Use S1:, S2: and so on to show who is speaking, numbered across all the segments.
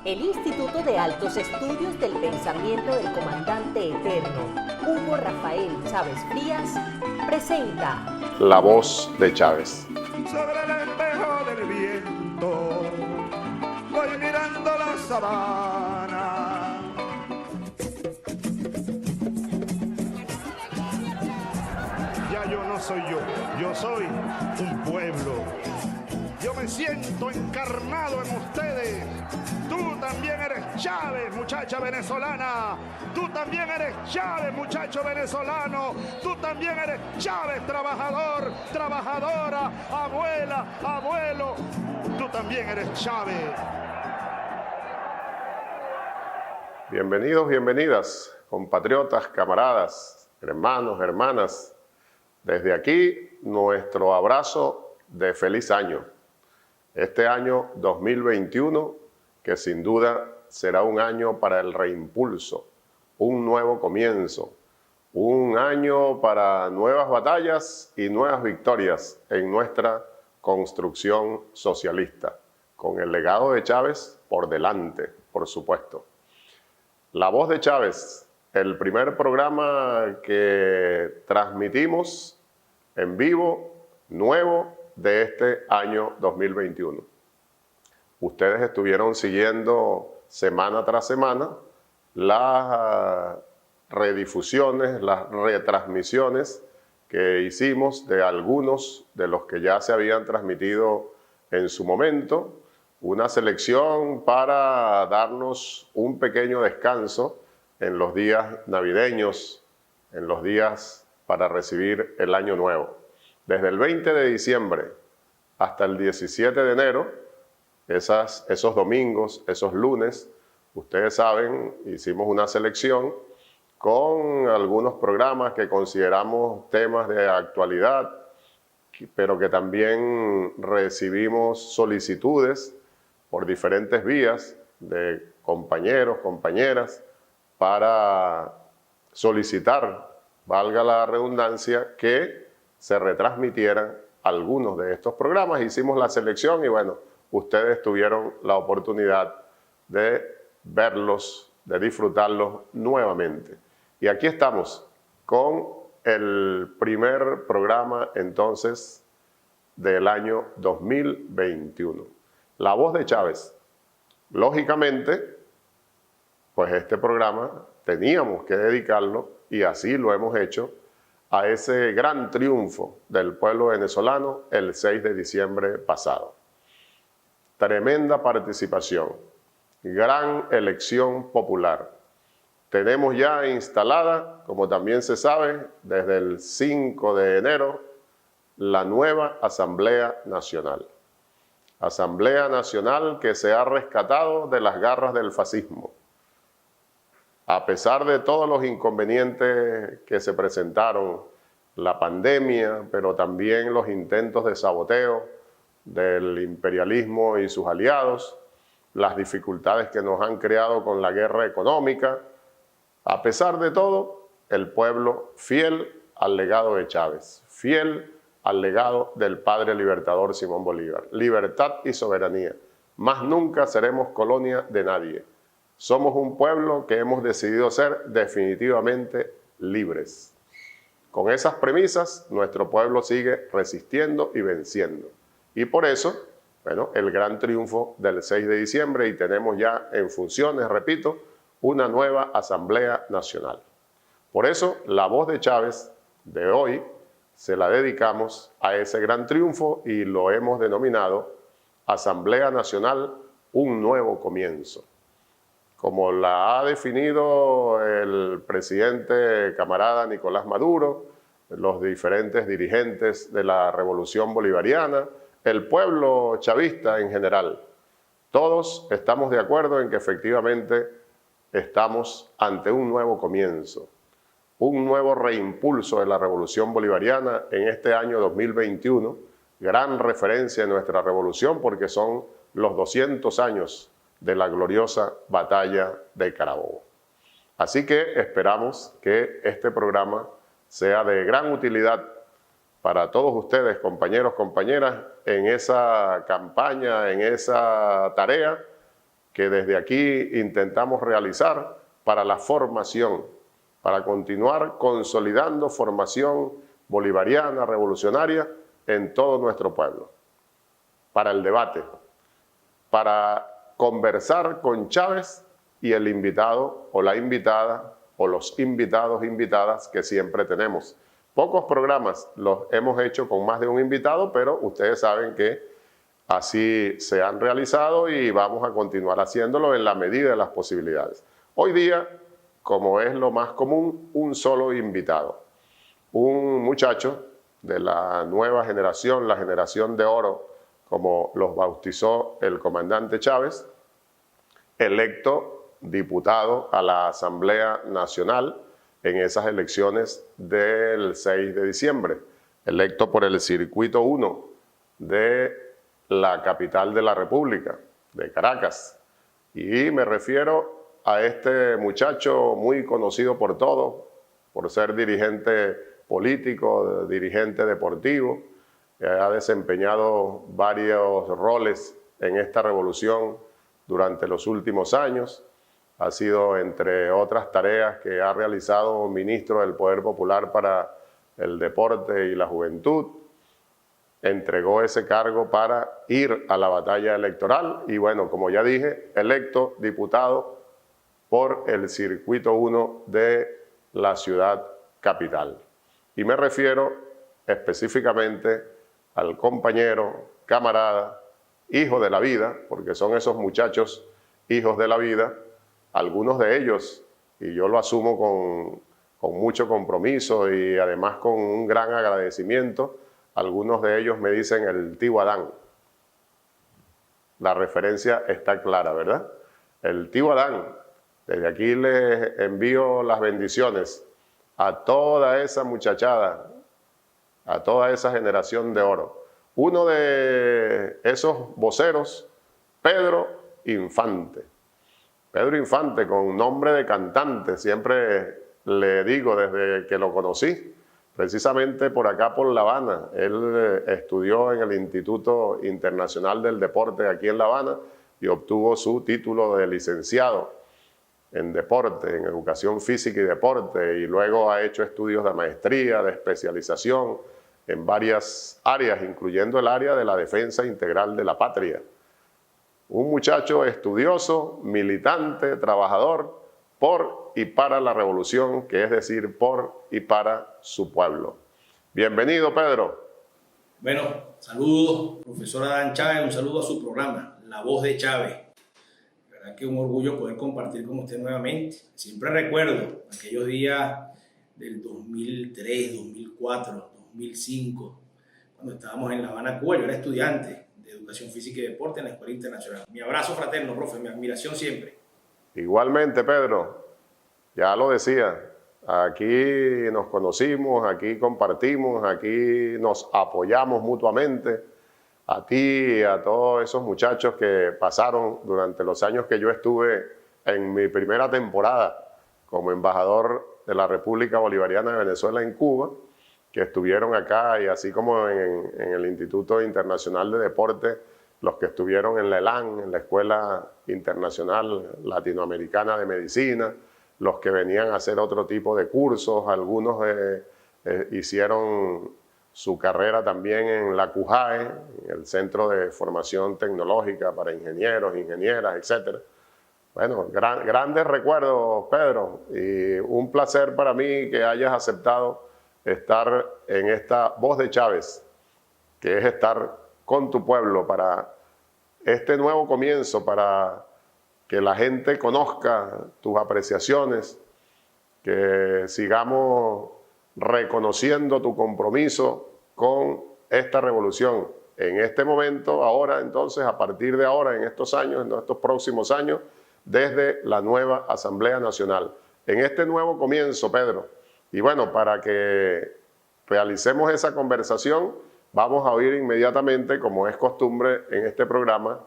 S1: El Instituto de Altos Estudios del Pensamiento del Comandante Eterno, Hugo Rafael Chávez Frías, presenta
S2: La voz de Chávez.
S3: Sobre el espejo del viento voy mirando la sabana. Ya yo no soy yo soy un pueblo. Yo me siento encarnado en ustedes. Tú también eres Chávez, muchacha venezolana. Tú también eres Chávez, muchacho venezolano. Tú también eres Chávez, trabajador, trabajadora, abuela, abuelo. Tú también eres Chávez.
S2: Bienvenidos, bienvenidas, compatriotas, camaradas, hermanos, hermanas. Desde aquí, nuestro abrazo de feliz año. Este año 2021, que sin duda será un año para el reimpulso, un nuevo comienzo, un año para nuevas batallas y nuevas victorias en nuestra construcción socialista, con el legado de Chávez por delante, por supuesto. La voz de Chávez, el primer programa que transmitimos en vivo, nuevo, de este año 2021. Ustedes estuvieron siguiendo semana tras semana las redifusiones, las retransmisiones que hicimos de algunos de los que ya se habían transmitido en su momento, una selección para darnos un pequeño descanso en los días navideños, en los días para recibir el año nuevo. Desde el 20 de diciembre hasta el 17 de enero, esos domingos, esos lunes, ustedes saben, hicimos una selección con algunos programas que consideramos temas de actualidad, pero que también recibimos solicitudes por diferentes vías de compañeros, compañeras, para solicitar, valga la redundancia, que se retransmitieran algunos de estos programas. Hicimos la selección y bueno, ustedes tuvieron la oportunidad de verlos, de disfrutarlos nuevamente. Y aquí estamos con el primer programa entonces del año 2021. La voz de Chávez. Lógicamente, pues este programa teníamos que dedicarlo, y así lo hemos hecho, a ese gran triunfo del pueblo venezolano el 6 de diciembre pasado. Tremenda participación, gran elección popular. Tenemos ya instalada, como también se sabe, desde el 5 de enero, la nueva Asamblea Nacional. Asamblea Nacional que se ha rescatado de las garras del fascismo. A pesar de todos los inconvenientes que se presentaron, la pandemia, pero también los intentos de saboteo del imperialismo y sus aliados, las dificultades que nos han creado con la guerra económica, a pesar de todo, el pueblo fiel al legado de Chávez, fiel al legado del padre libertador Simón Bolívar. Libertad y soberanía. Más nunca seremos colonia de nadie. Somos un pueblo que hemos decidido ser definitivamente libres. Con esas premisas, nuestro pueblo sigue resistiendo y venciendo. Y por eso, bueno, el gran triunfo del 6 de diciembre, y tenemos ya en funciones, repito, una nueva Asamblea Nacional. Por eso, la voz de Chávez de hoy se la dedicamos a ese gran triunfo y lo hemos denominado Asamblea Nacional, un nuevo comienzo. Como la ha definido el presidente camarada Nicolás Maduro, los diferentes dirigentes de la Revolución Bolivariana, el pueblo chavista en general. Todos estamos de acuerdo en que efectivamente estamos ante un nuevo comienzo, un nuevo reimpulso de la Revolución Bolivariana en este año 2021, gran referencia en nuestra revolución porque son los 200 años de la gloriosa batalla de Carabobo. Así que esperamos que este programa sea de gran utilidad para todos ustedes, compañeros, compañeras, en esa campaña, en esa tarea que desde aquí intentamos realizar para la formación, para continuar consolidando formación bolivariana, revolucionaria en todo nuestro pueblo, para el debate, para conversar con Chávez y el invitado o la invitada o los invitados, invitadas que siempre tenemos. Pocos programas los hemos hecho con más de un invitado, pero ustedes saben que así se han realizado y vamos a continuar haciéndolo en la medida de las posibilidades. Hoy día, como es lo más común, un solo invitado. Un muchacho de la nueva generación, la generación de oro, como los bautizó el comandante Chávez, electo diputado a la Asamblea Nacional en esas elecciones del 6 de diciembre, electo por el Circuito 1 de la capital de la República, de Caracas. Y me refiero a este muchacho muy conocido por todos, por ser dirigente político, dirigente deportivo, ha desempeñado varios roles en esta revolución durante los últimos años. Ha sido, entre otras tareas que ha realizado, ministro del Poder Popular para el Deporte y la Juventud. Entregó ese cargo para ir a la batalla electoral y bueno, como ya dije, electo diputado por el Circuito 1 de la ciudad capital. Y me refiero específicamente al compañero, camarada, hijo de la vida, porque son esos muchachos hijos de la vida, algunos de ellos, y yo lo asumo con mucho compromiso y además con un gran agradecimiento, algunos de ellos me dicen el tío Adán. La referencia está clara, ¿verdad? El tío Adán. Desde aquí les envío las bendiciones a toda esa muchachada, a toda esa generación de oro. Uno de esos voceros, Pedro Infante. Pedro Infante, con nombre de cantante, siempre le digo desde que lo conocí, precisamente por acá por La Habana. Él estudió en el Instituto Internacional del Deporte aquí en La Habana y obtuvo su título de licenciado en deporte, en educación física y deporte, y luego ha hecho estudios de maestría, de especialización en varias áreas, incluyendo el área de la defensa integral de la patria. Un muchacho estudioso, militante, trabajador, por y para la revolución, que es decir, por y para su pueblo. Bienvenido, Pedro.
S4: Bueno, saludos, profesor Adán Chávez, un saludo a su programa, La Voz de Chávez. La verdad que un orgullo poder compartir con usted nuevamente. Siempre recuerdo aquellos días del 2003, 2004, 2005, cuando estábamos en La Habana, Cuba. Yo era estudiante de Educación Física y Deporte en la Escuela Internacional. Mi abrazo fraterno, profe, mi admiración siempre.
S2: Igualmente, Pedro, ya lo decía, aquí nos conocimos, aquí compartimos, aquí nos apoyamos mutuamente. A ti y a todos esos muchachos que pasaron durante los años que yo estuve en mi primera temporada como embajador de la República Bolivariana de Venezuela en Cuba, que estuvieron acá, y así como en el Instituto Internacional de Deporte, los que estuvieron en la ELAN, en la Escuela Internacional Latinoamericana de Medicina, los que venían a hacer otro tipo de cursos, algunos hicieron su carrera también en la CUJAE, en el Centro de Formación Tecnológica para Ingenieros, Ingenieras, etc. Bueno, grandes recuerdos, Pedro, y un placer para mí que hayas aceptado estar en esta Voz de Chávez, que es estar con tu pueblo para este nuevo comienzo, para que la gente conozca tus apreciaciones, que sigamos reconociendo tu compromiso con esta revolución. En este momento, ahora, entonces, a partir de ahora, en estos años, en estos próximos años, desde la nueva Asamblea Nacional. En este nuevo comienzo, Pedro. Y bueno, para que realicemos esa conversación, vamos a oír inmediatamente, como es costumbre en este programa,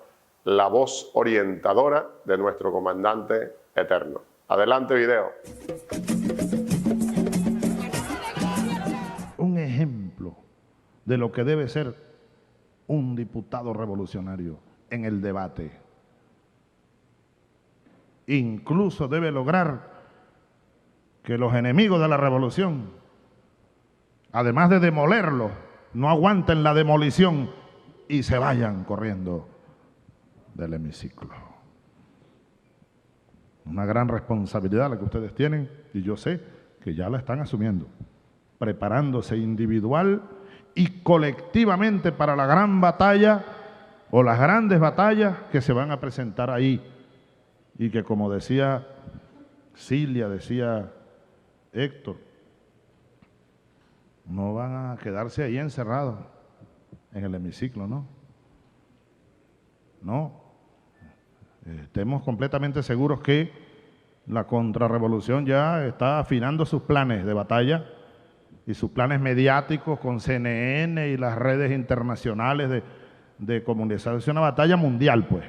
S2: la voz orientadora de nuestro comandante eterno. Adelante, video.
S3: Un ejemplo de lo que debe ser un diputado revolucionario en el debate. incluso debe lograr que los enemigos de la revolución, además de demolerlo, no aguanten la demolición y se vayan corriendo del hemiciclo. Una gran responsabilidad la que ustedes tienen, y yo sé que ya la están asumiendo, preparándose individual y colectivamente para la gran batalla o las grandes batallas que se van a presentar ahí, y que, como decía Cilia, decía Héctor, no van a quedarse ahí encerrados en el hemiciclo, ¿no? No. Estemos completamente seguros que la contrarrevolución ya está afinando sus planes de batalla y sus planes mediáticos con CNN y las redes internacionales de comunicación. Es una batalla mundial, pues.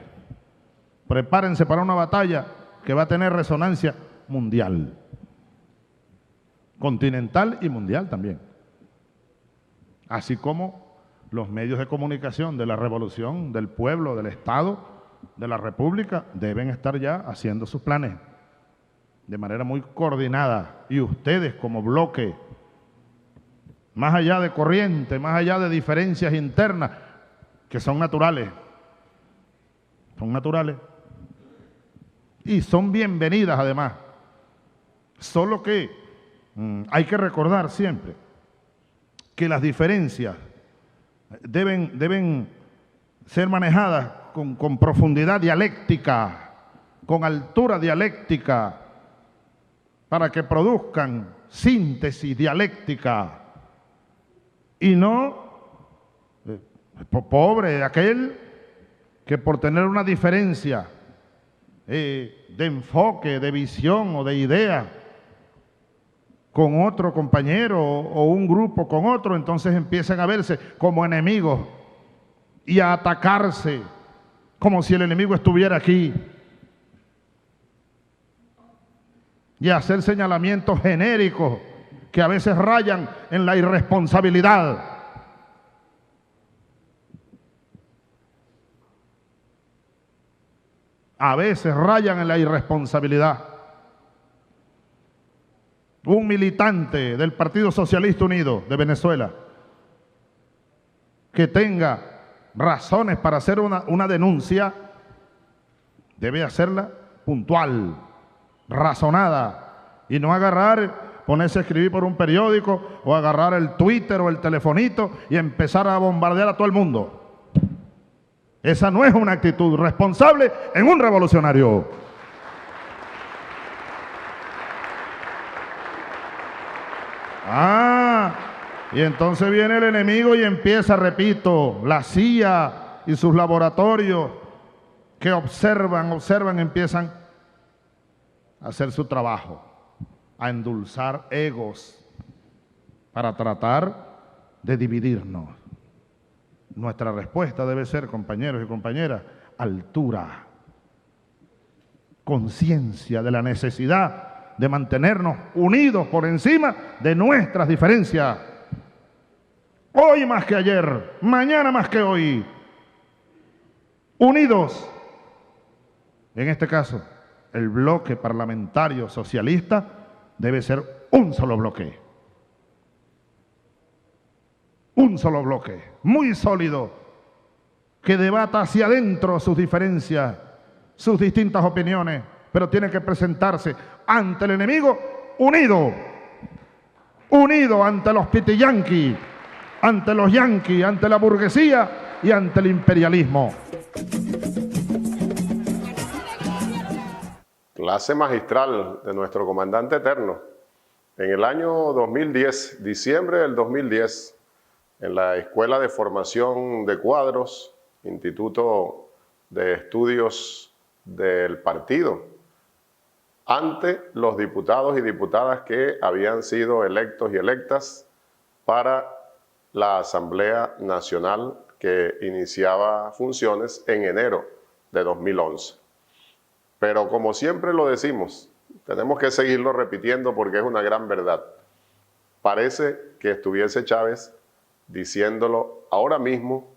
S3: Prepárense para una batalla que va a tener resonancia mundial, continental y mundial también. Así como los medios de comunicación de la revolución, del pueblo, del Estado, de la República, deben estar ya haciendo sus planes de manera muy coordinada. Y ustedes como bloque, más allá de corriente, más allá de diferencias internas, que son naturales, y son bienvenidas además. Solo que hay que recordar siempre que las diferencias deben ser manejadas con profundidad dialéctica, con altura dialéctica, para que produzcan síntesis dialéctica, y no pobre aquel que por tener una diferencia de enfoque, de visión o de idea con otro compañero o un grupo con otro, entonces empiezan a verse como enemigos y a atacarse como si el enemigo estuviera aquí, y a hacer señalamientos genéricos que a veces rayan en la irresponsabilidad. A veces rayan en la irresponsabilidad. Un militante del Partido Socialista Unido de Venezuela que tenga razones para hacer una denuncia, debe hacerla puntual, razonada, y no ponerse a escribir por un periódico o agarrar el Twitter o el telefonito y empezar a bombardear a todo el mundo. Esa no es una actitud responsable en un revolucionario. Y entonces viene el enemigo y empieza, repito, la CIA y sus laboratorios que observan, empiezan a hacer su trabajo, a endulzar egos para tratar de dividirnos. Nuestra respuesta debe ser, compañeros y compañeras, altura, conciencia de la necesidad de mantenernos unidos por encima de nuestras diferencias. Hoy más que ayer, mañana más que hoy. Unidos. En este caso, el bloque parlamentario socialista debe ser un solo bloque. Un solo bloque, muy sólido, que debata hacia adentro sus diferencias, sus distintas opiniones, pero tiene que presentarse ante el enemigo unido, unido ante los pitiyanquis, ante los yanquis, ante la burguesía y ante el imperialismo.
S2: Clase magistral de nuestro comandante eterno. En el año 2010, diciembre del 2010, en la Escuela de Formación de Cuadros, Instituto de Estudios del Partido, ante los diputados y diputadas que habían sido electos y electas para la Asamblea Nacional que iniciaba funciones en enero de 2011. Pero como siempre lo decimos, tenemos que seguirlo repitiendo porque es una gran verdad. Parece que estuviese Chávez diciéndolo ahora mismo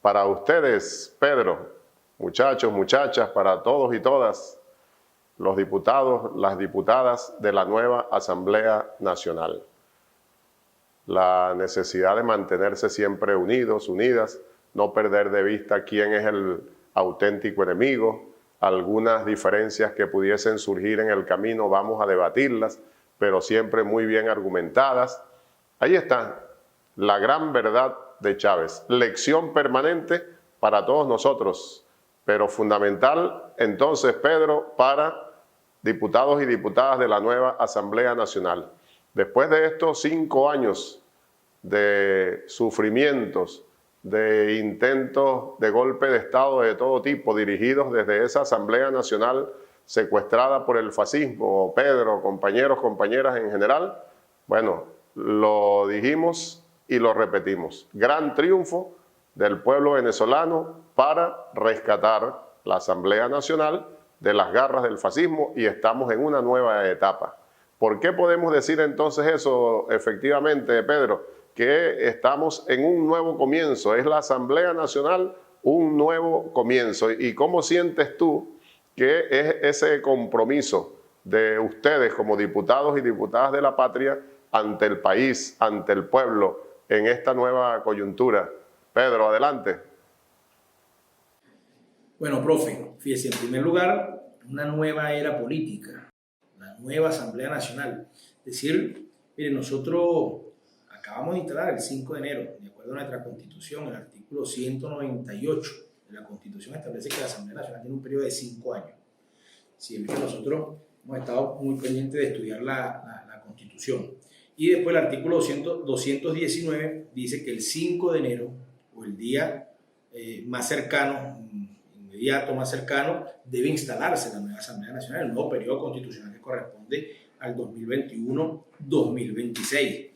S2: para ustedes, Pedro, muchachos, muchachas, para todos y todas, los diputados, las diputadas de la nueva Asamblea Nacional. La necesidad de mantenerse siempre unidos, unidas, no perder de vista quién es el auténtico enemigo, algunas diferencias que pudiesen surgir en el camino vamos a debatirlas, pero siempre muy bien argumentadas. Ahí está la gran verdad de Chávez, lección permanente para todos nosotros, pero fundamental entonces, Pedro, para diputados y diputadas de la nueva Asamblea Nacional. Después de estos 5 años de sufrimientos, de intentos de golpe de Estado de todo tipo, dirigidos desde esa Asamblea Nacional secuestrada por el fascismo, Pedro, compañeros, compañeras en general, bueno, lo dijimos y lo repetimos. Gran triunfo del pueblo venezolano para rescatar la Asamblea Nacional de las garras del fascismo y estamos en una nueva etapa. ¿Por qué podemos decir entonces eso efectivamente, Pedro? Que estamos en un nuevo comienzo, es la Asamblea Nacional un nuevo comienzo. ¿Y cómo sientes tú que es ese compromiso de ustedes como diputados y diputadas de la patria ante el país, ante el pueblo, en esta nueva coyuntura? Pedro, adelante.
S4: Bueno, profe, fíjese, en primer lugar, una nueva era política, la nueva Asamblea Nacional. Es decir, mire, nosotros acabamos de instalar el 5 de enero, de acuerdo a nuestra Constitución, el artículo 198 de la Constitución establece que la Asamblea Nacional tiene un periodo de 5 años. Siempre nosotros hemos estado muy pendientes de estudiar la Constitución. Y después el artículo 219 dice que el 5 de enero, o el día más cercano, inmediato, más cercano, debe instalarse la nueva Asamblea Nacional, el nuevo periodo constitucional que corresponde al 2021-2026.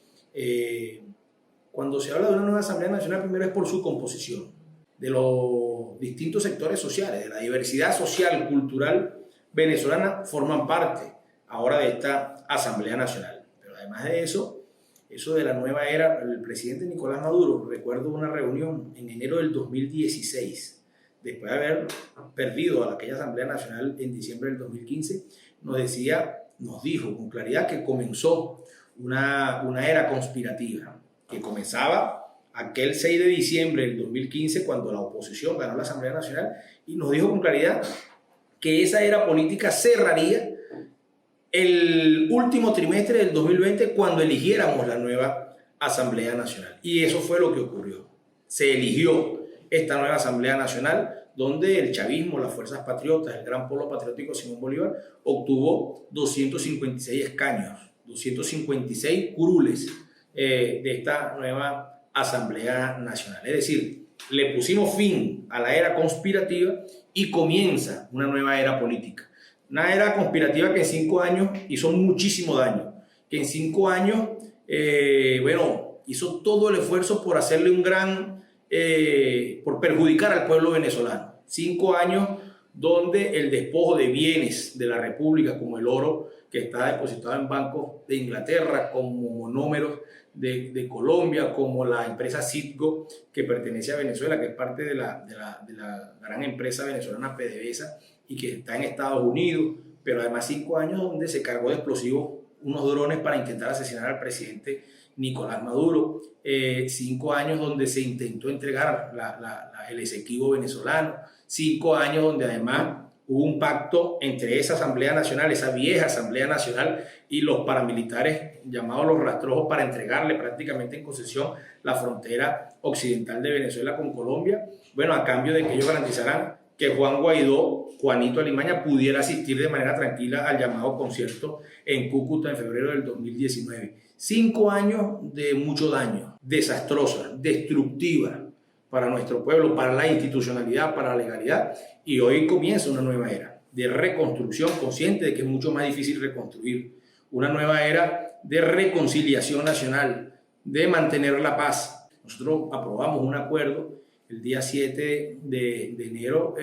S4: Cuando se habla de una nueva Asamblea Nacional, primero es por su composición, de los distintos sectores sociales, de la diversidad social, cultural venezolana, forman parte ahora de esta Asamblea Nacional. Pero además de eso de la nueva era, el presidente Nicolás Maduro, recuerdo una reunión en enero del 2016, después de haber perdido a aquella Asamblea Nacional en diciembre del 2015, nos dijo con claridad que comenzó una era conspirativa, que comenzaba aquel 6 de diciembre del 2015 cuando la oposición ganó la Asamblea Nacional, y nos dijo con claridad que esa era política cerraría el último trimestre del 2020 cuando eligiéramos la nueva Asamblea Nacional. Y eso fue lo que ocurrió. Se eligió esta nueva Asamblea Nacional donde el chavismo, las fuerzas patriotas, el gran polo patriótico Simón Bolívar obtuvo 256 escaños, 256 curules de esta nueva Asamblea Nacional. Es decir, le pusimos fin a la era conspirativa y comienza una nueva era política. Una era conspirativa que en 5 años hizo muchísimo daño, que en 5 años, hizo todo el esfuerzo por hacerle por perjudicar al pueblo venezolano. 5 años donde el despojo de bienes de la República, como el oro que está depositado en bancos de Inglaterra, como monómeros de Colombia, como la empresa Citgo, que pertenece a Venezuela, que es parte de la gran empresa venezolana PDVSA y que está en Estados Unidos, pero además 5 años donde se cargó de explosivos unos drones para intentar asesinar al presidente Nicolás Maduro, 5 años donde se intentó entregar el Esequibo venezolano, 5 años donde además hubo un pacto entre esa Asamblea Nacional, esa vieja Asamblea Nacional, y los paramilitares llamados los rastrojos para entregarle prácticamente en concesión la frontera occidental de Venezuela con Colombia, bueno, a cambio de que ellos garantizaran que Juan Guaidó, Juanito Alimaña, pudiera asistir de manera tranquila al llamado concierto en Cúcuta en febrero del 2019. 5 años de mucho daño, desastrosa, destructiva para nuestro pueblo, para la institucionalidad, para la legalidad, y hoy comienza una nueva era de reconstrucción, consciente de que es mucho más difícil reconstruir, una nueva era de reconciliación nacional, de mantener la paz. Nosotros aprobamos un acuerdo el día 7 de enero,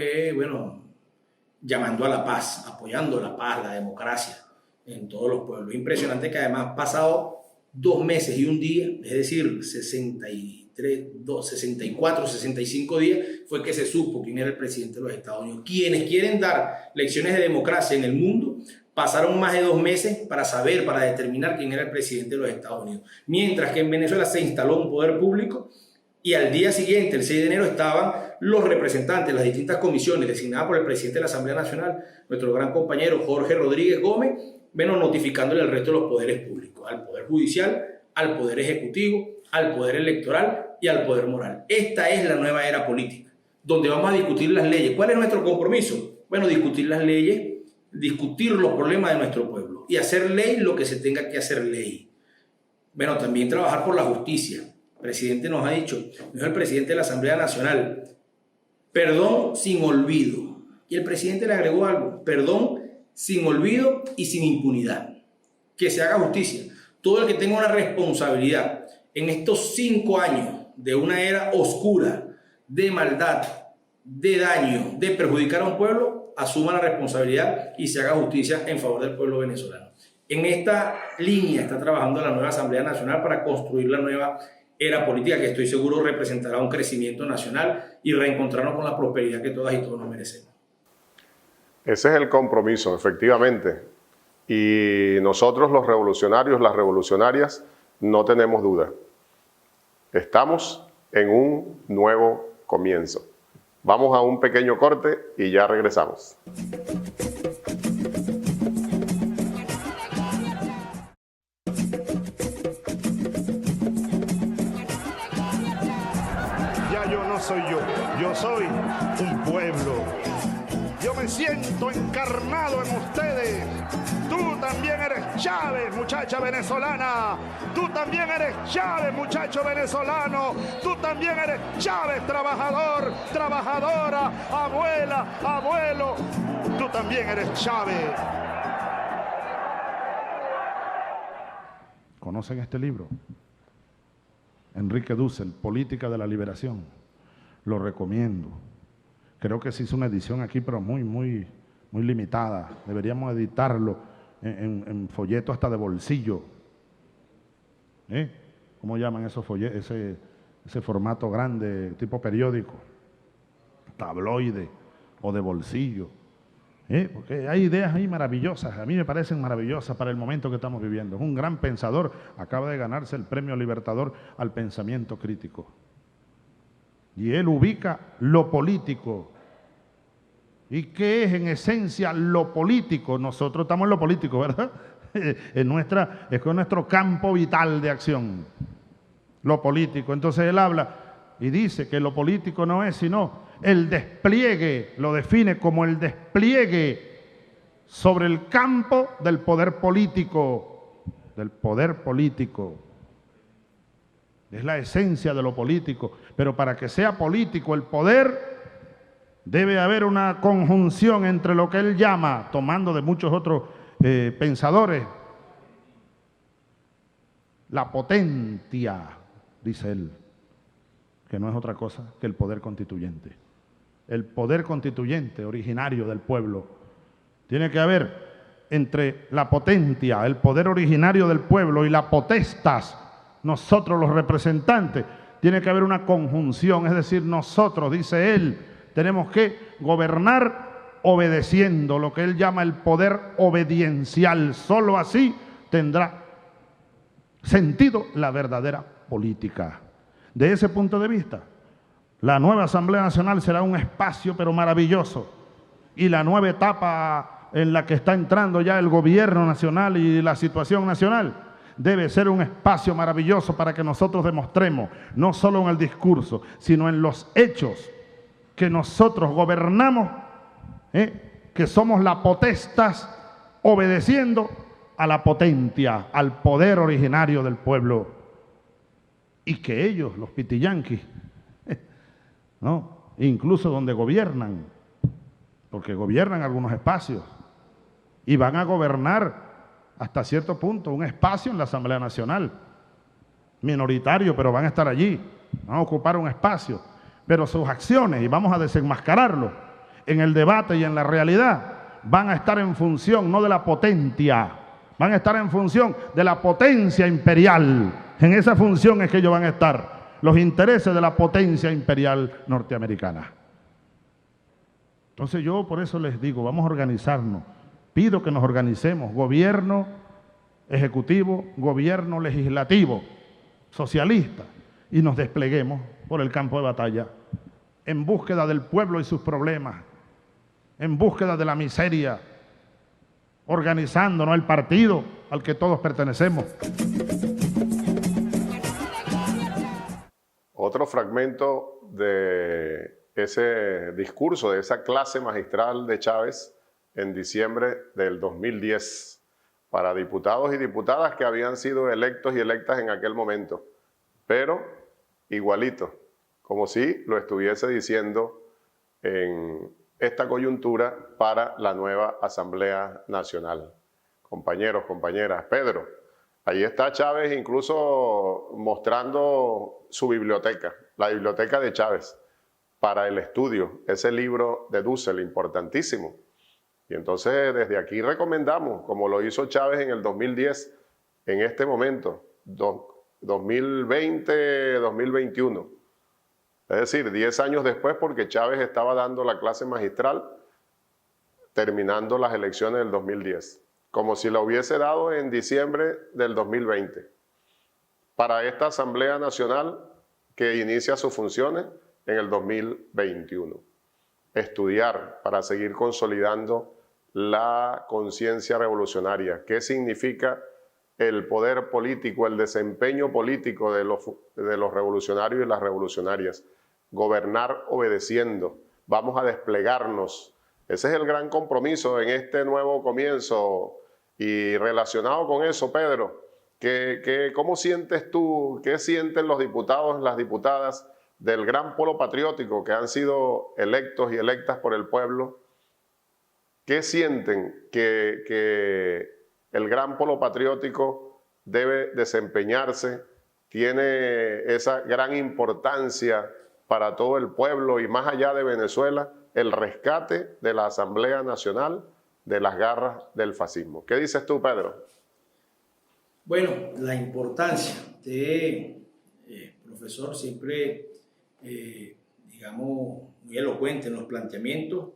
S4: llamando a la paz, apoyando la paz, la democracia en todos los pueblos. Impresionante que además pasado 2 meses y un día, es decir, 63 64, 65 días, fue que se supo quién era el presidente de los Estados Unidos. Quienes quieren dar lecciones de democracia en el mundo pasaron más de 2 meses para saber, para determinar quién era el presidente de los Estados Unidos. Mientras que en Venezuela se instaló un poder público y al día siguiente, el 6 de enero, estaban los representantes de las distintas comisiones designadas por el presidente de la Asamblea Nacional, nuestro gran compañero Jorge Rodríguez Gómez, notificándole al resto de los poderes públicos, al Poder Judicial, al Poder Ejecutivo, al Poder Electoral y al Poder Moral. Esta es la nueva era política, donde vamos a discutir las leyes. ¿Cuál es nuestro compromiso? Bueno, discutir las leyes, discutir los problemas de nuestro pueblo y hacer ley lo que se tenga que hacer ley. Bueno, también trabajar por la justicia. El presidente nos ha dicho, es el presidente de la Asamblea Nacional, perdón sin olvido. Y el presidente le agregó algo, perdón sin olvido y sin impunidad. Que se haga justicia. Todo el que tenga una responsabilidad en estos 5 años de una era oscura, de maldad, de daño, de perjudicar a un pueblo, asuma la responsabilidad y se haga justicia en favor del pueblo venezolano. En esta línea está trabajando la nueva Asamblea Nacional para construir la nueva era política que estoy seguro representará un crecimiento nacional y reencontrarnos con la prosperidad que todas y todos nos merecemos.
S2: Ese es el compromiso, efectivamente. Y nosotros los revolucionarios, las revolucionarias, no tenemos duda. Estamos en un nuevo comienzo. Vamos a un pequeño corte y ya regresamos.
S3: Ya yo no soy yo soy un pueblo. Yo me siento encarnado en ustedes. Tú también eres Chávez, muchacha venezolana. Tú también eres Chávez, muchacho venezolano. Tú también eres Chávez, trabajador, trabajadora, abuela, abuelo. Tú también eres Chávez.
S5: ¿Conocen este libro? Enrique Dussel, Política de la Liberación. Lo recomiendo. Creo que se hizo una edición aquí, pero muy limitada. Deberíamos editarlo en folleto hasta de bolsillo. ¿Cómo llaman esos folletos? Ese formato grande, tipo periódico, tabloide o de bolsillo. Porque hay ideas ahí maravillosas. A mí me parecen maravillosas para el momento que estamos viviendo. Es un gran pensador. Acaba de ganarse el Premio Libertador al pensamiento crítico. Y él ubica lo político. ¿Y qué es en esencia lo político? Nosotros estamos en lo político, ¿verdad? Es nuestro campo vital de acción. Lo político. Entonces él habla y dice que lo político no es sino el despliegue, lo define como el despliegue sobre el campo del poder político. Del poder político. Es la esencia de lo político. Pero para que sea político el poder, debe haber una conjunción entre lo que él llama, tomando de muchos otros pensadores, la potencia, dice él, que no es otra cosa que el poder constituyente. El poder constituyente originario del pueblo. Tiene que haber entre la potencia, el poder originario del pueblo, y la potestas, nosotros los representantes, tiene que haber una conjunción, es decir, nosotros, dice él, tenemos que gobernar obedeciendo, lo que él llama el poder obediencial. Solo así tendrá sentido la verdadera política. De ese punto de vista, la nueva Asamblea Nacional será un espacio pero maravilloso. Y la nueva etapa en la que está entrando ya el gobierno nacional y la situación nacional debe ser un espacio maravilloso para que nosotros demostremos, no solo en el discurso, sino en los hechos, que nosotros gobernamos, que somos la potestas obedeciendo a la potencia, al poder originario del pueblo, y que ellos, los pitiyanquis, ¿no? Incluso donde gobiernan, porque gobiernan algunos espacios y van a gobernar hasta cierto punto un espacio en la Asamblea Nacional, minoritario, pero van a estar allí, van a ocupar un espacio. Pero sus acciones, y vamos a desenmascararlo, en el debate y en la realidad, van a estar en función no de la potencia, van a estar en función de la potencia imperial. En esa función es que ellos van a estar. los intereses de la potencia imperial norteamericana. Entonces yo por eso les digo, vamos a organizarnos. Pido que nos organicemos, gobierno ejecutivo, gobierno legislativo, socialista, y nos despleguemos por el campo de batalla en búsqueda del pueblo y sus problemas, en búsqueda de la miseria, organizándonos el partido al que todos pertenecemos.
S2: Otro fragmento de ese discurso, de esa clase magistral de Chávez en diciembre del 2010 para diputados y diputadas que habían sido electos y electas en aquel momento, pero igualito, como si lo estuviese diciendo en esta coyuntura para la nueva Asamblea Nacional. Compañeros, compañeras, Pedro, ahí está Chávez incluso mostrando su biblioteca, la biblioteca de Chávez, para el estudio, ese libro de Dussel, importantísimo. Y entonces desde aquí recomendamos, como lo hizo Chávez en el 2010, en este momento, 2020-2021, es decir, 10 años después, porque Chávez estaba dando la clase magistral terminando las elecciones del 2010, como si la hubiese dado en diciembre del 2020, para esta Asamblea Nacional que inicia sus funciones en el 2021. Estudiar para seguir consolidando la conciencia revolucionaria. ¿Qué significa el poder político, el desempeño político de los revolucionarios y las revolucionarias? Gobernar obedeciendo. Vamos a desplegarnos. Ese es el gran compromiso en este nuevo comienzo. Y relacionado con eso, Pedro, ¿cómo sientes tú, qué sienten los diputados, las diputadas del gran polo patriótico que han sido electos y electas por el pueblo? ¿Qué sienten que el gran polo patriótico debe desempeñarse? Tiene esa gran importancia para todo el pueblo y más allá de Venezuela, el rescate de la Asamblea Nacional de las garras del fascismo. ¿Qué dices tú, Pedro?
S4: Bueno, la importancia de, profesor, siempre, digamos, muy elocuente en los planteamientos,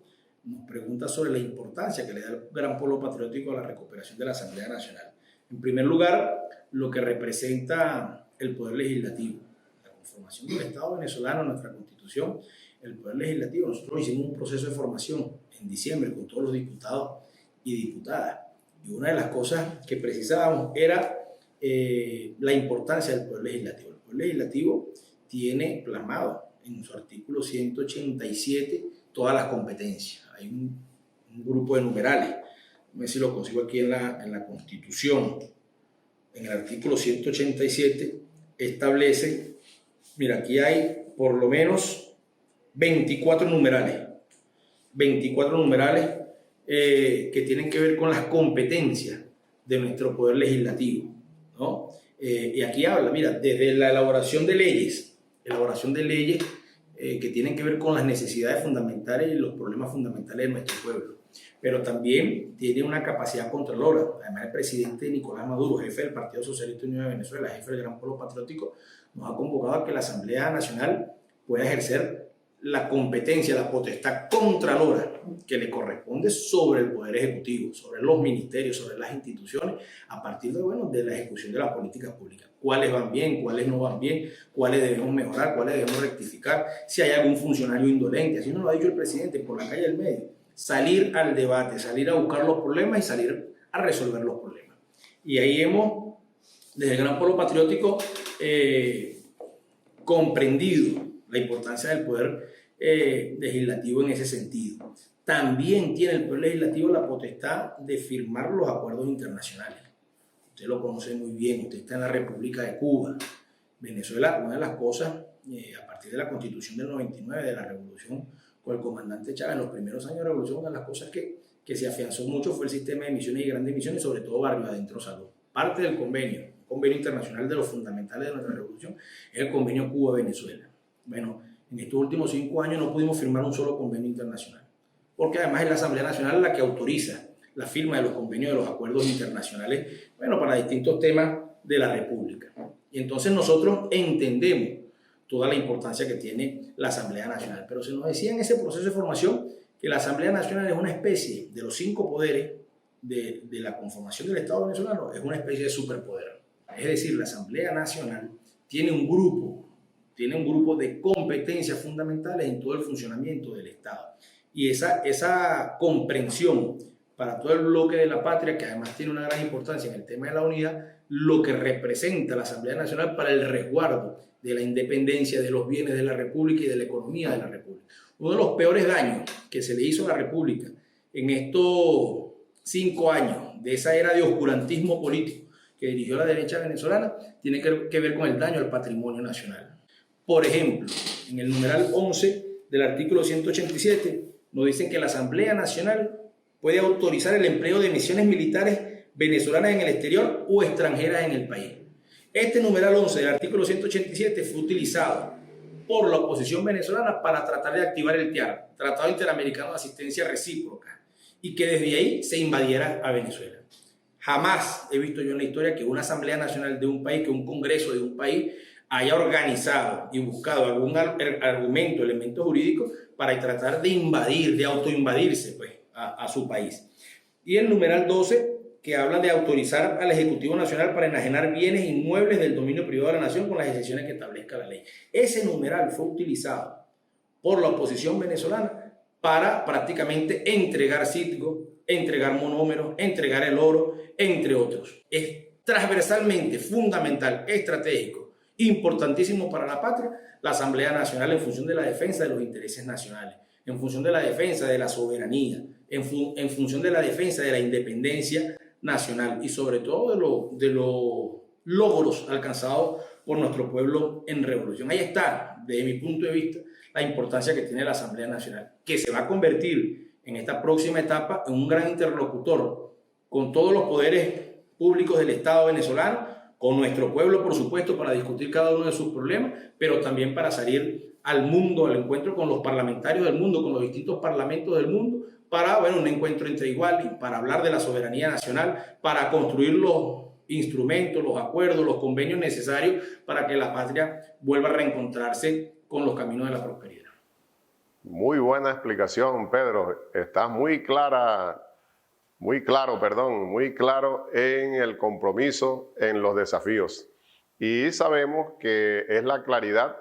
S4: nos pregunta sobre la importancia que le da el gran polo patriótico a la recuperación de la Asamblea Nacional. En primer lugar, lo que representa el poder legislativo. La conformación del Estado venezolano, nuestra Constitución, el poder legislativo. Nosotros hicimos un proceso de formación en diciembre con todos los diputados y diputadas. Y una de las cosas que precisábamos era la importancia del poder legislativo. El poder legislativo tiene plasmado en su artículo 187 todas las competencias. Hay un grupo de numerales. A ver si lo consigo aquí en la Constitución. En el artículo 187 establece, mira, aquí hay por lo menos 24 numerales. 24 numerales que tienen que ver con las competencias de nuestro poder legislativo, ¿no? Y aquí habla, mira, desde la elaboración de leyes que tienen que ver con las necesidades fundamentales y los problemas fundamentales de nuestro pueblo, pero también tiene una capacidad controladora. Además, el presidente Nicolás Maduro, jefe del Partido Socialista Unido de Venezuela, jefe del Gran Polo Patriótico, nos ha convocado a que la Asamblea Nacional pueda ejercer la competencia, la potestad controladora que le corresponde sobre el Poder Ejecutivo, sobre los ministerios, sobre las instituciones, a partir de la ejecución de las políticas públicas. Cuáles van bien, cuáles no van bien, cuáles debemos mejorar, cuáles debemos rectificar, si hay algún funcionario indolente, así nos lo ha dicho el presidente, por la calle del medio. Salir al debate, salir a buscar los problemas y salir a resolver los problemas. Y ahí hemos, desde el Gran Polo Patriótico, comprendido la importancia del poder legislativo en ese sentido. También tiene el poder legislativo la potestad de firmar los acuerdos internacionales. Usted lo conoce muy bien, usted está en la República de Cuba. Venezuela, una de las cosas, a partir de la Constitución del 99, de la Revolución con el comandante Chávez, en los primeros años de la Revolución, una de las cosas que se afianzó mucho fue el sistema de emisiones y grandes emisiones, sobre todo Barrio Adentro Salud. Parte del convenio internacional de los fundamentales de nuestra revolución es el convenio Cuba-Venezuela. Bueno, en estos últimos 5 años no pudimos firmar un solo convenio internacional, porque además es la Asamblea Nacional la que autoriza la firma de los convenios de los acuerdos internacionales, bueno, para distintos temas de la República. Y entonces nosotros entendemos toda la importancia que tiene la Asamblea Nacional. Pero se nos decía en ese proceso de formación que la Asamblea Nacional es una especie de los 5 poderes de la conformación del Estado venezolano, es una especie de superpoder. Es decir, la Asamblea Nacional tiene un grupo de competencias fundamentales en todo el funcionamiento del Estado. Y esa comprensión para todo el bloque de la patria, que además tiene una gran importancia en el tema de la unidad, lo que representa la Asamblea Nacional para el resguardo de la independencia, de los bienes de la República y de la economía de la República. Uno de los peores daños que se le hizo a la República en estos 5 años de esa era de oscurantismo político que dirigió la derecha venezolana tiene que ver con el daño al patrimonio nacional. Por ejemplo, en el numeral 11 del artículo 187 nos dicen que la Asamblea Nacional puede autorizar el empleo de misiones militares venezolanas en el exterior o extranjeras en el país. Este numeral 11 del artículo 187 fue utilizado por la oposición venezolana para tratar de activar el TIAR, Tratado Interamericano de Asistencia Recíproca, y que desde ahí se invadiera a Venezuela. Jamás he visto yo en la historia que una Asamblea Nacional de un país, que un Congreso de un país haya organizado y buscado algún argumento, elemento jurídico para tratar de invadir, de autoinvadirse pues, a su país. Y el numeral 12, que habla de autorizar al Ejecutivo Nacional para enajenar bienes inmuebles del dominio privado de la nación con las excepciones que establezca la ley. Ese numeral fue utilizado por la oposición venezolana para prácticamente entregar sitios, entregar monómeros, entregar el oro, entre otros. Es transversalmente fundamental, estratégico, importantísimo para la patria, la Asamblea Nacional en función de la defensa de los intereses nacionales, en función de la defensa de la soberanía, en función de la defensa de la independencia nacional y sobre todo de los logros alcanzados por nuestro pueblo en revolución. Ahí está, desde mi punto de vista, la importancia que tiene la Asamblea Nacional, que se va a convertir en esta próxima etapa en un gran interlocutor con todos los poderes públicos del Estado venezolano, con nuestro pueblo, por supuesto, para discutir cada uno de sus problemas, pero también para salir al mundo, al encuentro con los parlamentarios del mundo, con los distintos parlamentos del mundo, para un encuentro entre iguales, para hablar de la soberanía nacional, para construir los instrumentos, los acuerdos, los convenios necesarios para que la patria vuelva a reencontrarse con los caminos de la prosperidad.
S2: Muy buena explicación, Pedro. Estás muy claro en el compromiso, en los desafíos. Y sabemos que es la claridad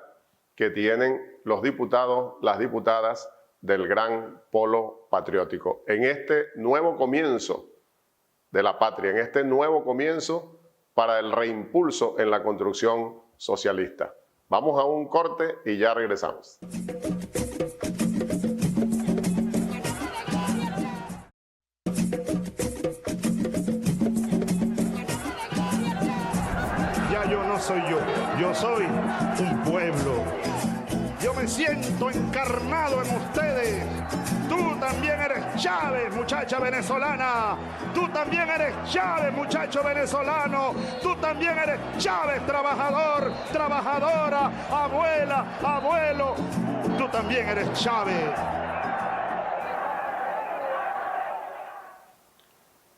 S2: que tienen los diputados, las diputadas del gran polo patriótico. En este nuevo comienzo de la patria, en este nuevo comienzo para el reimpulso en la construcción socialista. Vamos a un corte y ya regresamos.
S3: Ya yo no soy yo soy un pueblo. Yo me siento encarnado en ustedes. Tú también eres Chávez, muchacha venezolana. Tú también eres Chávez, muchacho venezolano. Tú también eres Chávez, trabajador, trabajadora, abuela, abuelo. Tú también eres Chávez.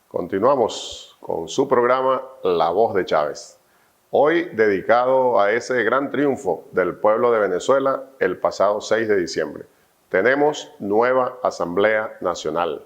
S2: Continuamos con su programa La Voz de Chávez. Hoy dedicado a ese gran triunfo del pueblo de Venezuela el pasado 6 de diciembre. Tenemos nueva Asamblea Nacional.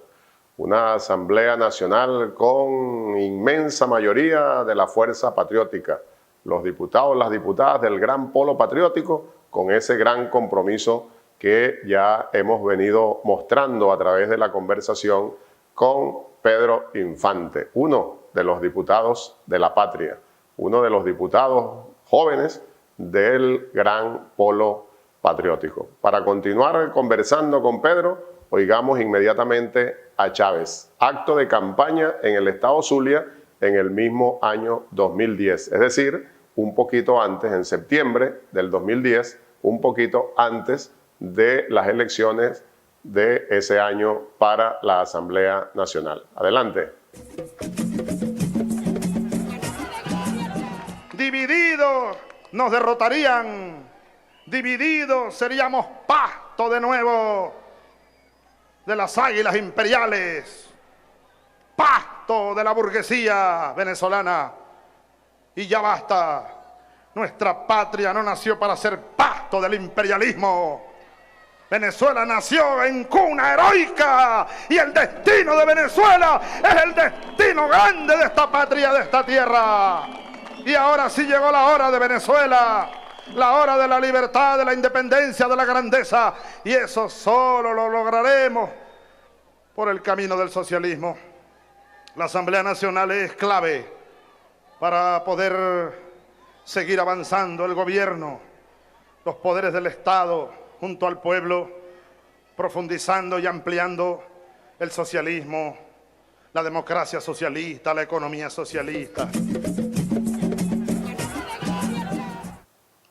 S2: Una Asamblea Nacional con inmensa mayoría de la fuerza patriótica. Los diputados, las diputadas del gran polo patriótico con ese gran compromiso que ya hemos venido mostrando a través de la conversación con Pedro Infante, uno de los diputados de la patria, uno de los diputados jóvenes del gran polo patriótico. Para continuar conversando con Pedro, oigamos inmediatamente a Chávez. Acto de campaña en el estado Zulia en el mismo año 2010, es decir, un poquito antes, en septiembre del 2010, un poquito antes de las elecciones de ese año para la Asamblea Nacional. Adelante.
S3: Divididos nos derrotarían, divididos seríamos pasto de nuevo de las águilas imperiales, pasto de la burguesía venezolana. Y ya basta, nuestra patria no nació para ser pasto impacto del imperialismo. Venezuela nació en cuna heroica y el destino de Venezuela es el destino grande de esta patria, de esta tierra. Y ahora sí llegó la hora de Venezuela, la hora de la libertad, de la independencia, de la grandeza. Y eso solo lo lograremos por el camino del socialismo. La Asamblea Nacional es clave para poder seguir avanzando el gobierno, los poderes del Estado junto al pueblo, profundizando y ampliando el socialismo, la democracia socialista, la economía socialista.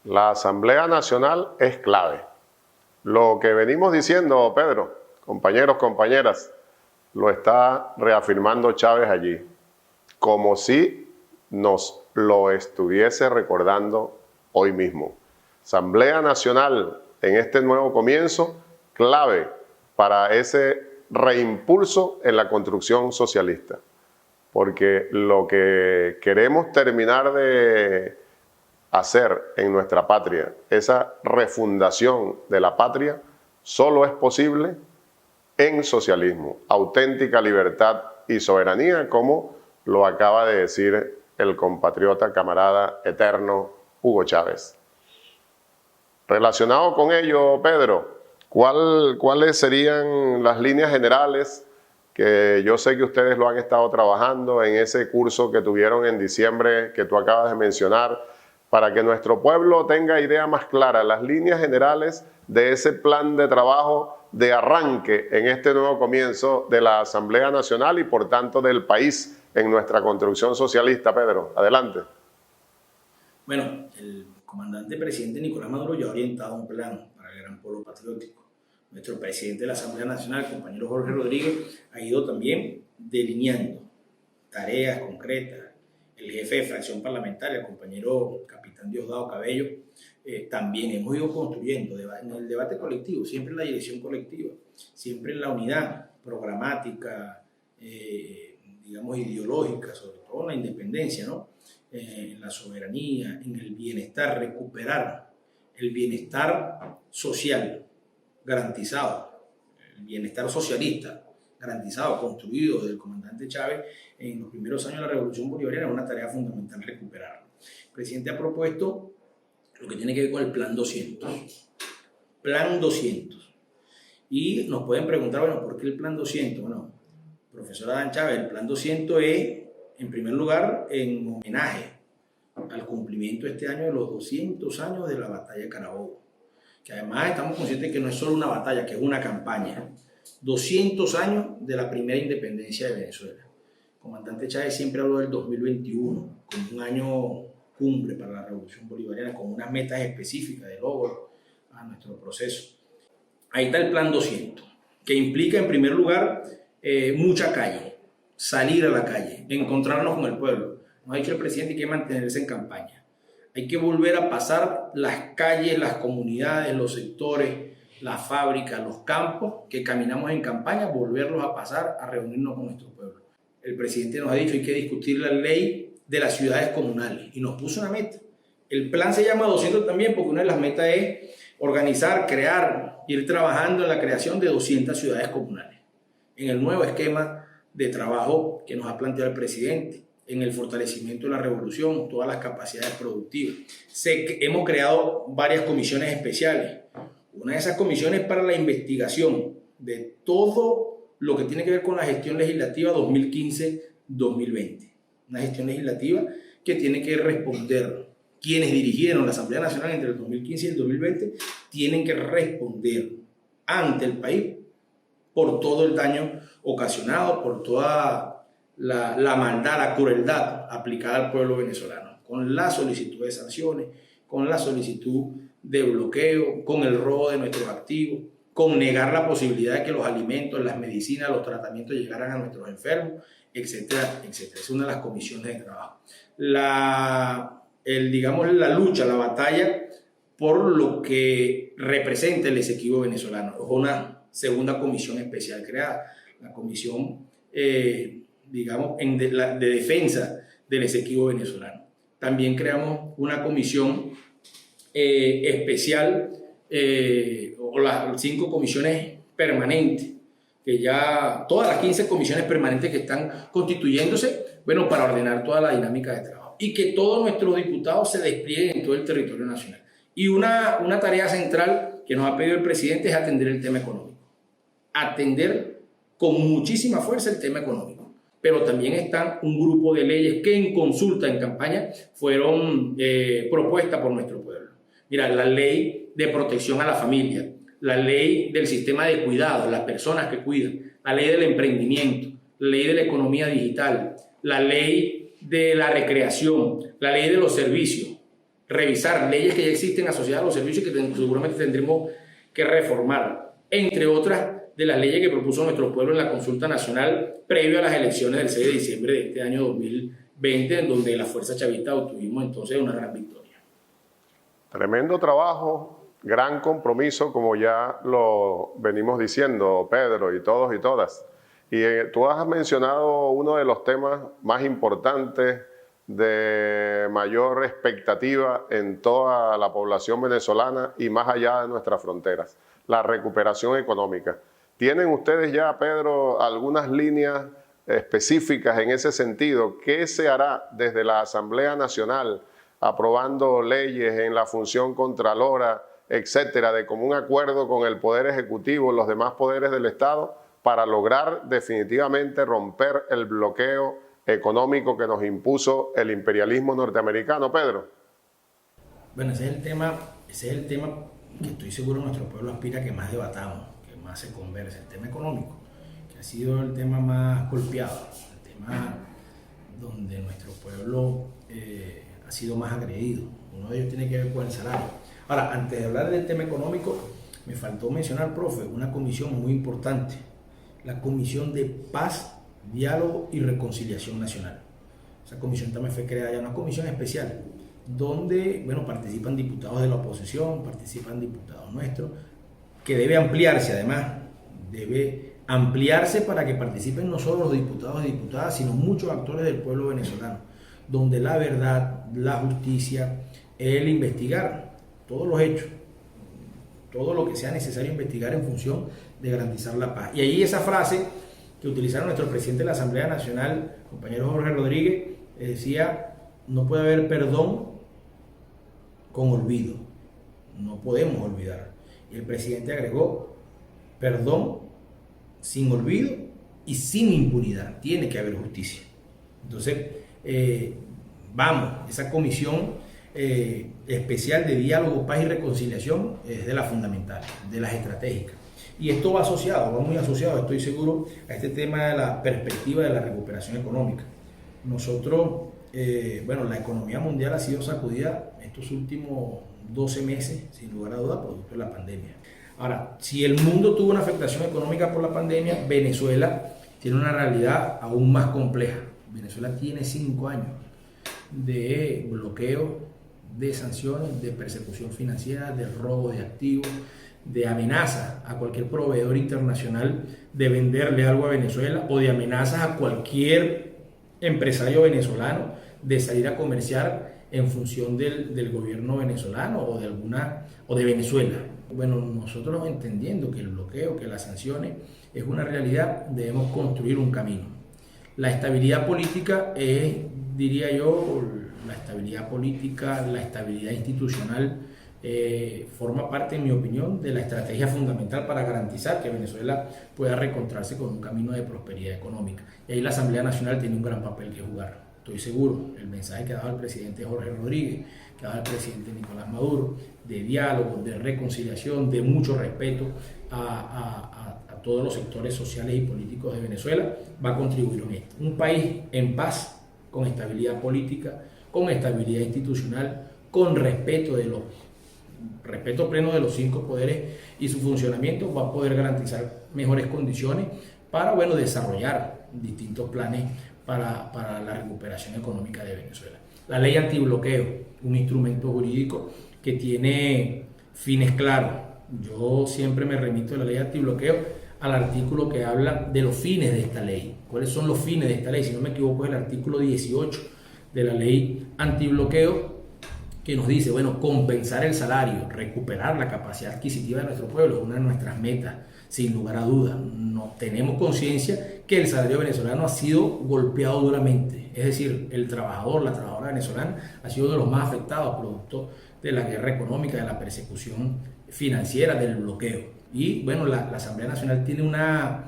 S2: La Asamblea Nacional es clave. Lo que venimos diciendo, Pedro, compañeros, compañeras, lo está reafirmando Chávez allí, como si nos lo estuviese recordando hoy mismo. Asamblea Nacional en este nuevo comienzo, clave para ese reimpulso en la construcción socialista. Porque lo que queremos terminar de hacer en nuestra patria, esa refundación de la patria, solo es posible en socialismo, auténtica libertad y soberanía, como lo acaba de decir el compatriota, camarada eterno Hugo Chávez. Relacionado con ello, Pedro, ¿cuáles serían las líneas generales que yo sé que ustedes lo han estado trabajando en ese curso que tuvieron en diciembre que tú acabas de mencionar, para que nuestro pueblo tenga idea más clara, las líneas generales de ese plan de trabajo de arranque en este nuevo comienzo de la Asamblea Nacional y por tanto del país en nuestra construcción socialista? Pedro, adelante.
S4: Bueno, el comandante presidente Nicolás Maduro ya ha orientado un plan para el gran pueblo patriótico. Nuestro presidente de la Asamblea Nacional, el compañero Jorge Rodríguez, ha ido también delineando tareas concretas. El jefe de fracción parlamentaria, el compañero capitán Diosdado Cabello, también hemos ido construyendo en el debate colectivo, siempre en la dirección colectiva, siempre en la unidad programática, digamos ideológica, sobre todo en la independencia, ¿no? En la soberanía, en el bienestar, recuperar el bienestar social garantizado, el bienestar socialista garantizado, construido desde el comandante Chávez en los primeros años de la Revolución Bolivariana, es una tarea fundamental recuperarlo. El presidente ha propuesto lo que tiene que ver con el Plan 200. Plan 200. Y nos pueden preguntar, bueno, ¿por qué el Plan 200? Bueno, profesor Adán Chávez, el Plan 200 es, en primer lugar, en homenaje al cumplimiento este año de los 200 años de la batalla de Carabobo. Que además estamos conscientes que no es solo una batalla, que es una campaña. 200 años de la primera independencia de Venezuela. El comandante Chávez siempre habló del 2021 como un año cumbre para la Revolución Bolivariana, con unas metas específicas de logro a nuestro proceso. Ahí está el Plan 200, que implica en primer lugar mucha calle, salir a la calle, encontrarnos con el pueblo. Nos ha dicho el presidente que hay que mantenerse en campaña. Hay que volver a pasar las calles, las comunidades, los sectores, las fábricas, los campos que caminamos en campaña, volverlos a pasar, a reunirnos con nuestro pueblo. El presidente nos ha dicho que hay que discutir la ley de las ciudades comunales y nos puso una meta. El plan se llama 200 también porque una de las metas es organizar, crear, ir trabajando en la creación de 200 ciudades comunales. En el nuevo esquema de trabajo que nos ha planteado el presidente, en el fortalecimiento de la revolución, todas las capacidades productivas. Hemos creado varias comisiones especiales. Una de esas comisiones para la investigación de todo lo que tiene que ver con la gestión legislativa 2015-2020. Una gestión legislativa que tiene que responder. Quienes dirigieron la Asamblea Nacional entre el 2015 y el 2020 tienen que responder ante el país por todo el daño ocasionado, por toda la maldad, la crueldad aplicada al pueblo venezolano, con la solicitud de sanciones, con la solicitud de bloqueo, con el robo de nuestros activos, con negar la posibilidad de que los alimentos, las medicinas, los tratamientos llegaran a nuestros enfermos, etcétera, etcétera. Es una de las comisiones de trabajo. La lucha, la batalla por lo que representa el Esequibo venezolano. Es una segunda comisión especial creada, la comisión, de defensa del Esequibo venezolano. También creamos una comisión especial o las 5 comisiones permanentes, que ya todas las 15 comisiones permanentes que están constituyéndose, bueno, para ordenar toda la dinámica de trabajo y que todos nuestros diputados se desplieguen en todo el territorio nacional. Y una tarea central que nos ha pedido el presidente es atender el tema económico, atender con muchísima fuerza el tema económico, pero también están un grupo de leyes que en consulta, en campaña, fueron propuestas por nuestro pueblo. Mira, la ley de protección a la familia, la ley del sistema de cuidado, las personas que cuidan, la ley del emprendimiento, la ley de la economía digital, la ley de la recreación, la ley de los servicios, revisar leyes que ya existen asociadas a los servicios y que seguramente tendremos que reformar, entre otras de las leyes que propuso nuestro pueblo en la consulta nacional previo a las elecciones del 6 de diciembre de este año 2020, en donde la fuerza chavista obtuvimos entonces una gran victoria.
S2: Tremendo trabajo, gran compromiso, como ya lo venimos diciendo, Pedro, y todos y todas. Y tú has mencionado uno de los temas más importantes de mayor expectativa en toda la población venezolana y más allá de nuestras fronteras, la recuperación económica. ¿Tienen ustedes ya, Pedro, algunas líneas específicas en ese sentido? ¿Qué se hará desde la Asamblea Nacional, aprobando leyes en la función contralora, etcétera, de común acuerdo con el Poder Ejecutivo, los demás poderes del Estado, para lograr definitivamente romper el bloqueo económico que nos impuso el imperialismo norteamericano, Pedro?
S4: Bueno, ese es el tema que estoy seguro nuestro pueblo aspira a que más debatamos, que más se converse, el tema económico, que ha sido el tema más golpeado, el tema donde nuestro pueblo ha sido más agredido. Uno de ellos tiene que ver con el salario. Ahora, antes de hablar del tema económico, me faltó mencionar, profe, una comisión muy importante, la Comisión de Paz, Diálogo y Reconciliación Nacional. Esa comisión también fue creada ya, una comisión especial, donde, bueno, participan diputados de la oposición, participan diputados nuestros, que debe ampliarse además, debe ampliarse para que participen no solo los diputados y diputadas, sino muchos actores del pueblo venezolano, donde la verdad, la justicia, el investigar todos los hechos, todo lo que sea necesario investigar en función de garantizar la paz. Y ahí esa frase que utilizaron nuestro presidente de la Asamblea Nacional, compañero Jorge Rodríguez, decía: no puede haber perdón con olvido, no podemos olvidar. Y el presidente agregó: perdón sin olvido y sin impunidad, tiene que haber justicia. Entonces, esa comisión especial de diálogo, paz y reconciliación es de las fundamentales, de las estratégicas. Y esto va asociado, va muy asociado, estoy seguro, a este tema de la perspectiva de la recuperación económica. Nosotros, la economía mundial ha sido sacudida estos últimos 12 meses, sin lugar a duda, producto de la pandemia. Ahora, si el mundo tuvo una afectación económica por la pandemia, Venezuela tiene una realidad aún más compleja. Venezuela tiene 5 años de bloqueo, de sanciones, de persecución financiera, de robo de activos, de amenazas a cualquier proveedor internacional de venderle algo a Venezuela, o de amenazas a cualquier empresario venezolano de salir a comerciar en función del gobierno venezolano o de Venezuela. Bueno, nosotros entendiendo que el bloqueo, que las sanciones es una realidad, debemos construir un camino. La estabilidad política es, diría yo, la estabilidad política, la estabilidad institucional, forma parte, en mi opinión, de la estrategia fundamental para garantizar que Venezuela pueda reencontrarse con un camino de prosperidad económica. Y ahí la Asamblea Nacional tiene un gran papel que jugar. Estoy seguro, el mensaje que ha dado el presidente Jorge Rodríguez, que ha dado el presidente Nicolás Maduro, de diálogo, de reconciliación, de mucho respeto a todos los sectores sociales y políticos de Venezuela, va a contribuir en esto. Un país en paz, con estabilidad política, con estabilidad institucional, con respeto pleno de los 5 poderes y su funcionamiento, va a poder garantizar mejores condiciones para, desarrollar distintos planes para la recuperación económica de Venezuela. La ley antibloqueo, un instrumento jurídico que tiene fines claros. Yo siempre me remito a la ley antibloqueo, al artículo que habla de los fines de esta ley. ¿Cuáles son los fines de esta ley? Si no me equivoco, es el artículo 18 de la ley antibloqueo, que nos dice, bueno, compensar el salario, recuperar la capacidad adquisitiva de nuestro pueblo es una de nuestras metas, sin lugar a dudas. No, tenemos conciencia que el salario venezolano ha sido golpeado duramente, es decir, el trabajador, la trabajadora venezolana ha sido uno de los más afectados producto de la guerra económica, de la persecución financiera, del bloqueo. Y bueno, la Asamblea Nacional tiene una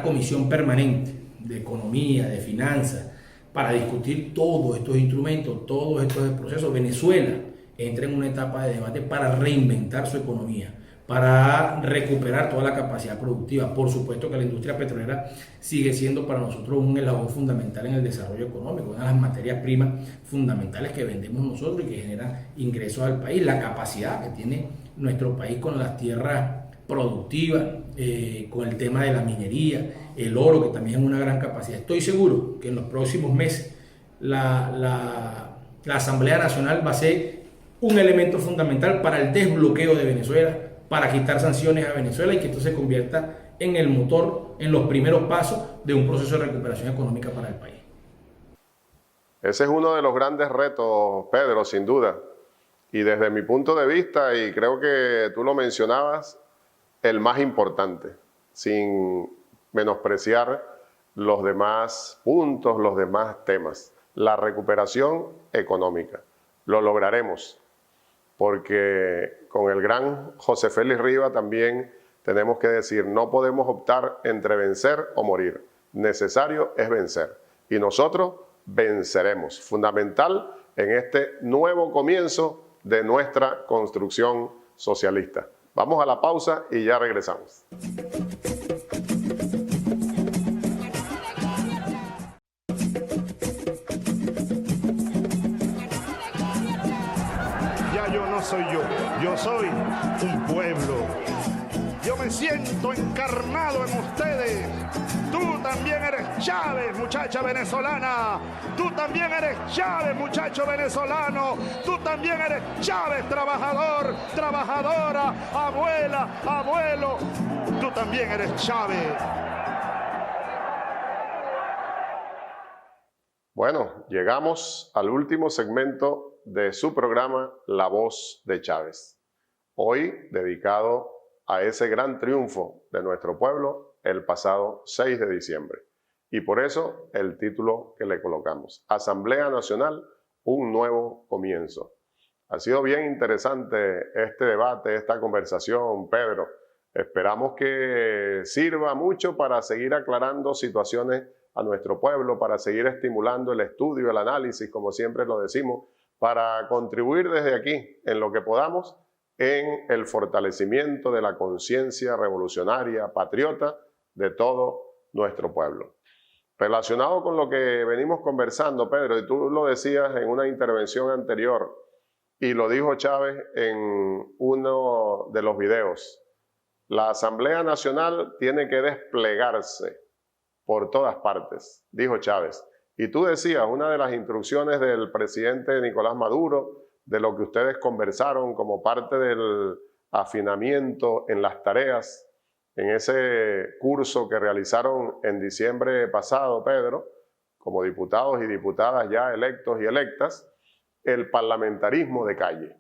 S4: comisión permanente de economía, de finanzas, para discutir todos estos instrumentos, todos estos procesos. Venezuela entra en una etapa de debate para reinventar su economía, para recuperar toda la capacidad productiva. Por supuesto que la industria petrolera sigue siendo para nosotros un eslabón fundamental en el desarrollo económico, una de las materias primas fundamentales que vendemos nosotros y que generan ingresos al país. La capacidad que tiene nuestro país con las tierras productivas, con el tema de la minería, el oro, que también es una gran capacidad. Estoy seguro que en los próximos meses la Asamblea Nacional va a ser un elemento fundamental para el desbloqueo de Venezuela, para quitar sanciones a Venezuela y que esto se convierta en el motor, en los primeros pasos de un proceso de recuperación económica para el país.
S2: Ese es uno de los grandes retos, Pedro, sin duda. Y desde mi punto de vista, y creo que tú lo mencionabas, el más importante, sin menospreciar los demás puntos, los demás temas. La recuperación económica. Lo lograremos, porque con el gran José Félix Riva también tenemos que decir, no podemos optar entre vencer o morir. Necesario es vencer. Y nosotros venceremos. Fundamental en este nuevo comienzo de nuestra construcción socialista. Vamos a la pausa y ya regresamos.
S3: Ya yo no soy yo soy un pueblo. Yo me siento encarnado en ustedes. Tú también eres Chávez, muchacha venezolana. Tú también eres Chávez, muchacho venezolano. Tú también eres Chávez, trabajador, trabajadora, abuela, abuelo. Tú también eres Chávez.
S2: Bueno, llegamos al último segmento de su programa La Voz de Chávez. Hoy dedicado a ese gran triunfo de nuestro pueblo el pasado 6 de diciembre. Y por eso el título que le colocamos, Asamblea Nacional, un nuevo comienzo. Ha sido bien interesante este debate, esta conversación, Pedro. Esperamos que sirva mucho para seguir aclarando situaciones a nuestro pueblo, para seguir estimulando el estudio, el análisis, como siempre lo decimos, para contribuir desde aquí en lo que podamos en el fortalecimiento de la conciencia revolucionaria, patriota de todo nuestro pueblo. Relacionado con lo que venimos conversando, Pedro, y tú lo decías en una intervención anterior, y lo dijo Chávez en uno de los videos, la Asamblea Nacional tiene que desplegarse por todas partes, dijo Chávez. Y tú decías, una de las instrucciones del presidente Nicolás Maduro, de lo que ustedes conversaron como parte del afinamiento en las tareas, en ese curso que realizaron en diciembre pasado, Pedro, como diputados y diputadas ya electos y electas, el parlamentarismo de calle.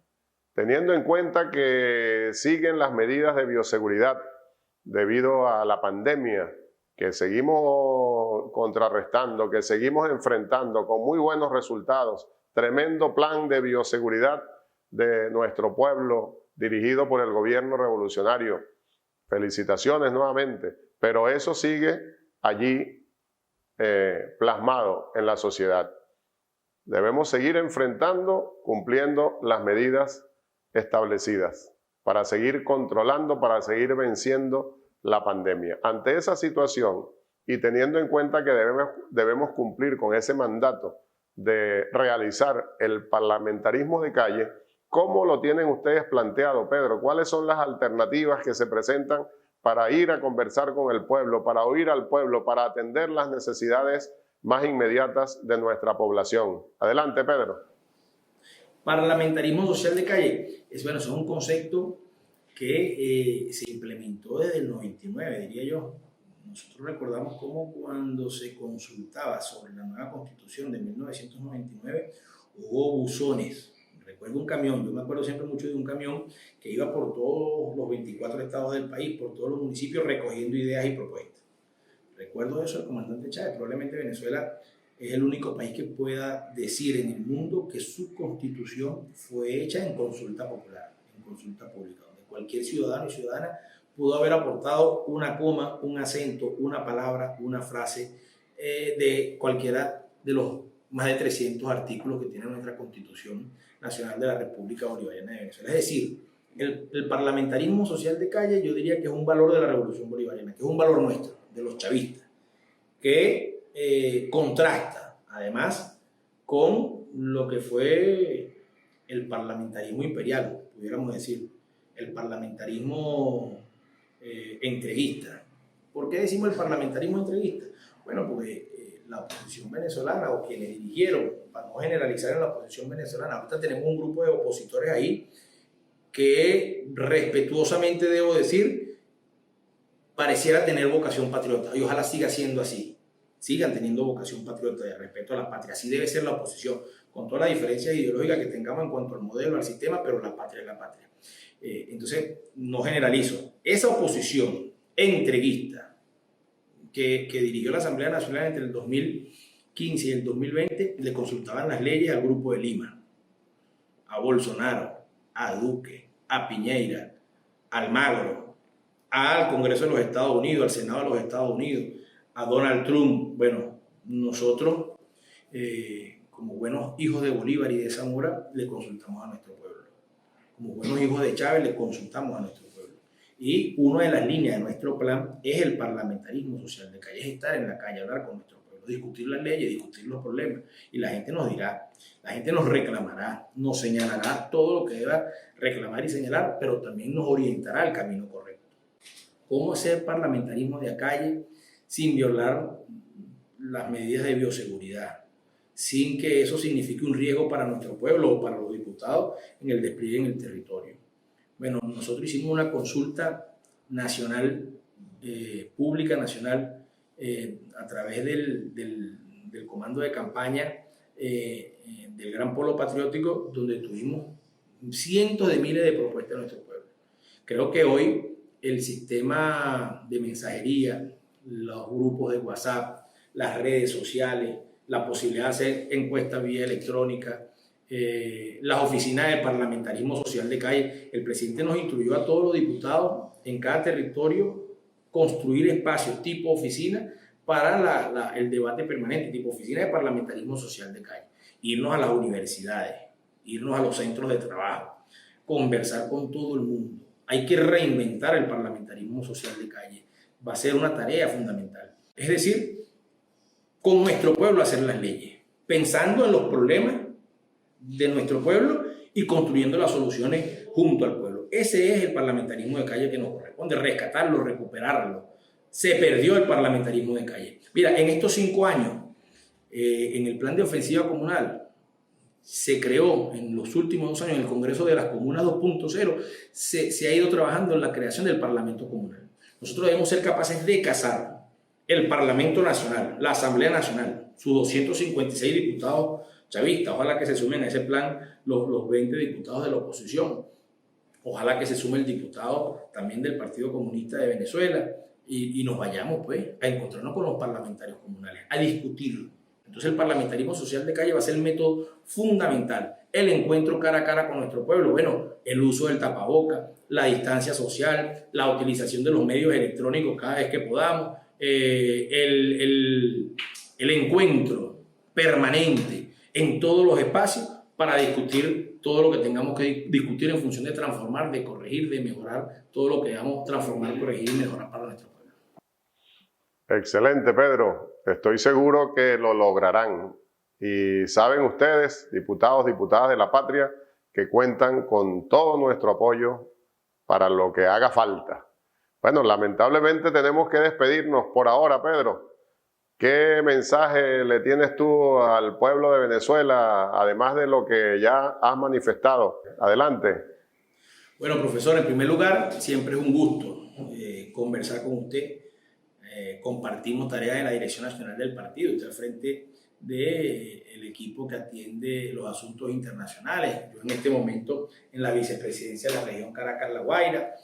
S2: Teniendo en cuenta que siguen las medidas de bioseguridad debido a la pandemia, que seguimos contrarrestando, que seguimos enfrentando con muy buenos resultados, tremendo plan de bioseguridad de nuestro pueblo dirigido por el gobierno revolucionario. Felicitaciones nuevamente, pero eso sigue allí plasmado en la sociedad. Debemos seguir enfrentando, cumpliendo las medidas establecidas para seguir controlando, para seguir venciendo la pandemia. Ante esa situación y teniendo en cuenta que debemos cumplir con ese mandato de realizar el parlamentarismo de calle, ¿cómo lo tienen ustedes planteado, Pedro? ¿Cuáles son las alternativas que se presentan para ir a conversar con el pueblo, para oír al pueblo, para atender las necesidades más inmediatas de nuestra población? Adelante, Pedro.
S4: Parlamentarismo social de calle es un concepto que se implementó desde el 99, diría yo. Nosotros recordamos cómo cuando se consultaba sobre la nueva Constitución de 1999 hubo buzones. Recuerdo un camión, yo me acuerdo siempre mucho de un camión que iba por todos los 24 estados del país, por todos los municipios, recogiendo ideas y propuestas. Recuerdo eso del comandante Chávez. Probablemente Venezuela es el único país que pueda decir en el mundo que su constitución fue hecha en consulta popular, en consulta pública, donde cualquier ciudadano y ciudadana pudo haber aportado una coma, un acento, una palabra, una frase de cualquiera de los más de 300 artículos que tiene nuestra Constitución Nacional de la República Bolivariana de Venezuela. Es decir, el parlamentarismo social de calle yo diría que es un valor de la Revolución Bolivariana, que es un valor nuestro, de los chavistas, que contrasta además con lo que fue el parlamentarismo imperial, pudiéramos decir, el parlamentarismo entreguista. ¿Por qué decimos el parlamentarismo entreguista? Bueno, porque la oposición venezolana o quienes dirigieron, para no generalizar en la oposición venezolana, ahorita tenemos un grupo de opositores ahí que respetuosamente debo decir, pareciera tener vocación patriota y ojalá siga siendo así, sigan teniendo vocación patriota de respeto a la patria. Así debe ser la oposición, con todas las diferencias ideológicas que tengamos en cuanto al modelo, al sistema, pero la patria es la patria. Entonces, no generalizo. Esa oposición entreguista que dirigió la Asamblea Nacional entre el 2015 y el 2020, le consultaban las leyes al Grupo de Lima, a Bolsonaro, a Duque, a Piñera, a Almagro, al Congreso de los Estados Unidos, al Senado de los Estados Unidos, a Donald Trump. Bueno, nosotros, como buenos hijos de Bolívar y de Zamora, le consultamos a nuestro pueblo. Como buenos hijos de Chávez, le consultamos a nuestro pueblo. Y una de las líneas de nuestro plan es el parlamentarismo social de calle, es estar en la calle, hablar con nuestro pueblo, discutir las leyes, discutir los problemas. Y la gente nos dirá, la gente nos reclamará, nos señalará todo lo que deba reclamar y señalar, pero también nos orientará al camino correcto. ¿Cómo hacer parlamentarismo de calle sin violar las medidas de bioseguridad? Sin que eso signifique un riesgo para nuestro pueblo o para los diputados en el despliegue en el territorio. Bueno, nosotros hicimos una consulta nacional, pública nacional, a través del comando de campaña del Gran Polo Patriótico, donde tuvimos cientos de miles de propuestas de nuestro pueblo. Creo que hoy el sistema de mensajería, los grupos de WhatsApp, las redes sociales, la posibilidad de hacer encuestas vía electrónica, las oficinas de parlamentarismo social de calle. El presidente nos instruyó a todos los diputados en cada territorio construir espacios tipo oficina para el debate permanente, tipo oficina de parlamentarismo social de calle. Irnos a las universidades, irnos a los centros de trabajo, conversar con todo el mundo. Hay que reinventar el parlamentarismo social de calle. Va a ser una tarea fundamental. Es decir, con nuestro pueblo hacer las leyes, pensando en los problemas de nuestro pueblo y construyendo las soluciones junto al pueblo. Ese es el parlamentarismo de calle que nos corresponde, rescatarlo, recuperarlo. Se perdió el parlamentarismo de calle. Mira, en estos 5 años, en el plan de ofensiva comunal, se creó en los últimos 2 años en el Congreso de las Comunas 2.0, se ha ido trabajando en la creación del Parlamento Comunal. Nosotros debemos ser capaces de casar el Parlamento Nacional, la Asamblea Nacional, sus 256 diputados chavistas. Ojalá que se sumen a ese plan los 20 diputados de la oposición. Ojalá que se sume el diputado también del Partido Comunista de Venezuela y nos vayamos pues a encontrarnos con los parlamentarios comunales, a discutirlo. Entonces el parlamentarismo social de calle va a ser el método fundamental. El encuentro cara a cara con nuestro pueblo, bueno, el uso del tapaboca, la distancia social, la utilización de los medios electrónicos cada vez que podamos, el encuentro permanente en todos los espacios para discutir todo lo que tengamos que discutir en función de transformar, de corregir, de mejorar todo lo que debamos transformar, corregir y mejorar para nuestro pueblo.
S2: Excelente, Pedro. Estoy seguro que lo lograrán. Y saben ustedes, diputados, diputadas de la patria, que cuentan con todo nuestro apoyo para lo que haga falta. Bueno, lamentablemente tenemos que despedirnos por ahora, Pedro. ¿Qué mensaje le tienes tú al pueblo de Venezuela, además de lo que ya has manifestado? Adelante.
S4: Bueno, profesor, en primer lugar, siempre es un gusto conversar con usted. Compartimos tareas de la Dirección Nacional del Partido. Usted al frente del equipo que atiende los asuntos internacionales. Yo en este momento en la vicepresidencia de la región Caracas-La Guaira,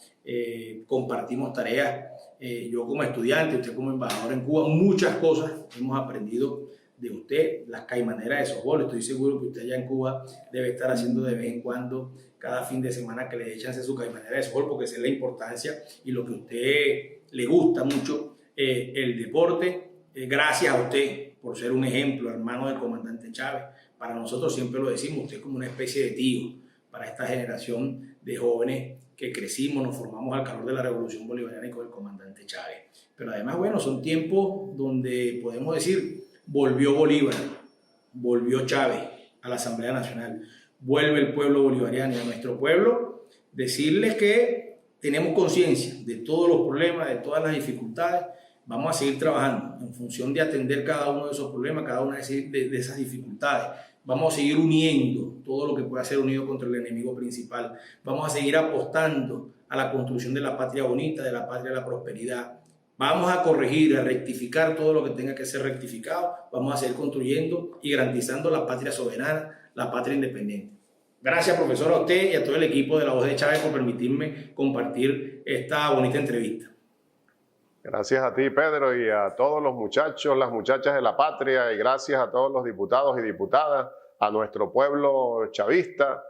S4: compartimos tareas, yo como estudiante, usted como embajador en Cuba, muchas cosas hemos aprendido de usted, las caimaneras de softball. Estoy seguro que usted allá en Cuba debe estar haciendo de vez en cuando, cada fin de semana, que le echen su caimanera de softball, porque sé la importancia y lo que a usted le gusta mucho, el deporte. Gracias a usted por ser un ejemplo, hermano del comandante Chávez. Para nosotros, siempre lo decimos, usted es como una especie de tío para esta generación de jóvenes que crecimos, nos formamos al calor de la Revolución Bolivariana y con el comandante Chávez. Pero además, bueno, son tiempos donde podemos decir, volvió Bolívar, volvió Chávez a la Asamblea Nacional, vuelve el pueblo bolivariano, y a nuestro pueblo decirles que tenemos conciencia de todos los problemas, de todas las dificultades. Vamos a seguir trabajando en función de atender cada uno de esos problemas, cada una de esas dificultades. Vamos a seguir uniendo todo lo que pueda ser unido contra el enemigo principal. Vamos a seguir apostando a la construcción de la patria bonita, de la patria de la prosperidad. Vamos a corregir, a rectificar todo lo que tenga que ser rectificado. Vamos a seguir construyendo y garantizando la patria soberana, la patria independiente. Gracias, profesor, a usted y a todo el equipo de La Voz de Chávez por permitirme compartir esta bonita entrevista.
S2: Gracias a ti, Pedro, y a todos los muchachos, las muchachas de la patria, y gracias a todos los diputados y diputadas, a nuestro pueblo chavista.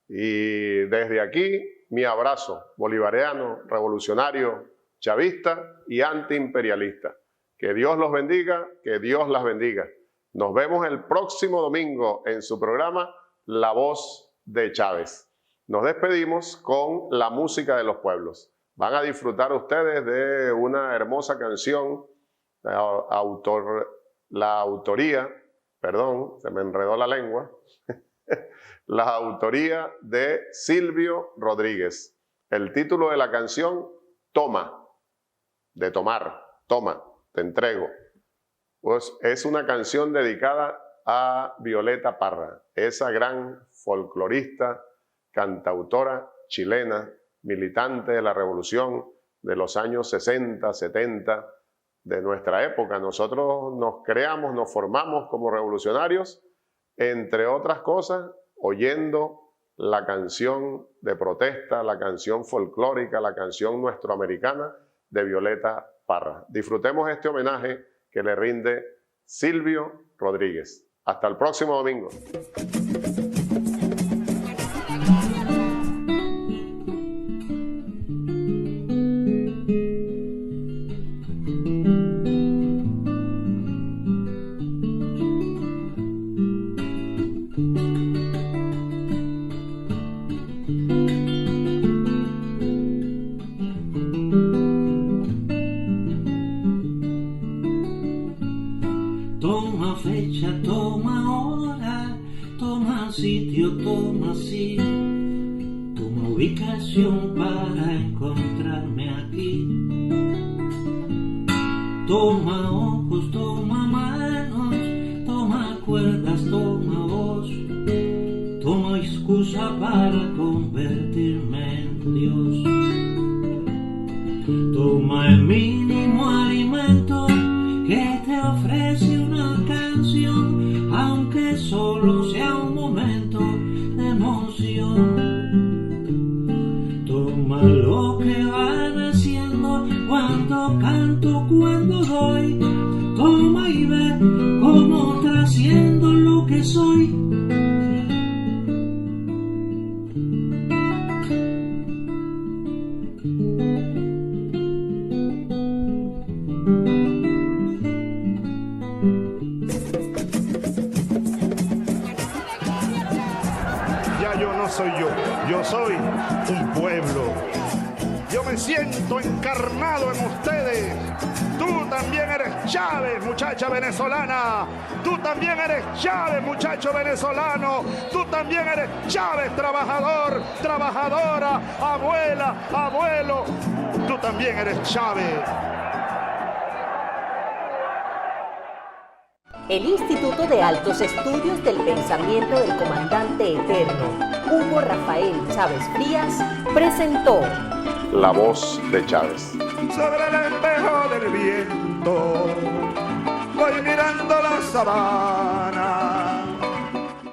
S2: Y desde aquí, mi abrazo bolivariano, revolucionario, chavista y antiimperialista. Que Dios los bendiga, que Dios las bendiga. Nos vemos el próximo domingo en su programa La Voz de Chávez. Nos despedimos con la música de los pueblos. Van a disfrutar ustedes de una hermosa canción, la autoría, se me enredó la lengua, la autoría de Silvio Rodríguez. El título de la canción, Toma, de tomar, toma, te entrego. Pues es una canción dedicada a Violeta Parra, esa gran folclorista, cantautora chilena, militante de la revolución de los años 60, 70 de nuestra época. Nosotros nos creamos, nos formamos como revolucionarios, entre otras cosas, oyendo la canción de protesta, la canción folclórica, la canción nuestroamericana de Violeta Parra. Disfrutemos este homenaje que le rinde Silvio Rodríguez. Hasta el próximo domingo.
S6: Toma fecha, toma hora, toma sitio, toma sí, toma ubicación para encontrarme aquí. Toma ojos, toma manos, toma cuerdas, toma voz, toma excusa para convertirme en Dios. Toma el mínimo alimento que te ofrece una canción, aunque solo sea un momento de emoción. Toma lo que va naciendo cuando canto, cuando doy. Toma y ve cómo trasciendo lo que soy.
S3: Yo soy un pueblo. Yo me siento encarnado en ustedes. Tú también eres Chávez, muchacha venezolana. Tú también eres Chávez, muchacho venezolano. Tú también eres Chávez, trabajador, trabajadora, abuela, abuelo. Tú también eres Chávez.
S1: El Instituto de Altos Estudios del Pensamiento del Comandante Eterno, Hugo Rafael Chávez Frías, presentó
S2: La Voz de Chávez.
S3: Sobre el espejo del viento voy mirando los Sabán.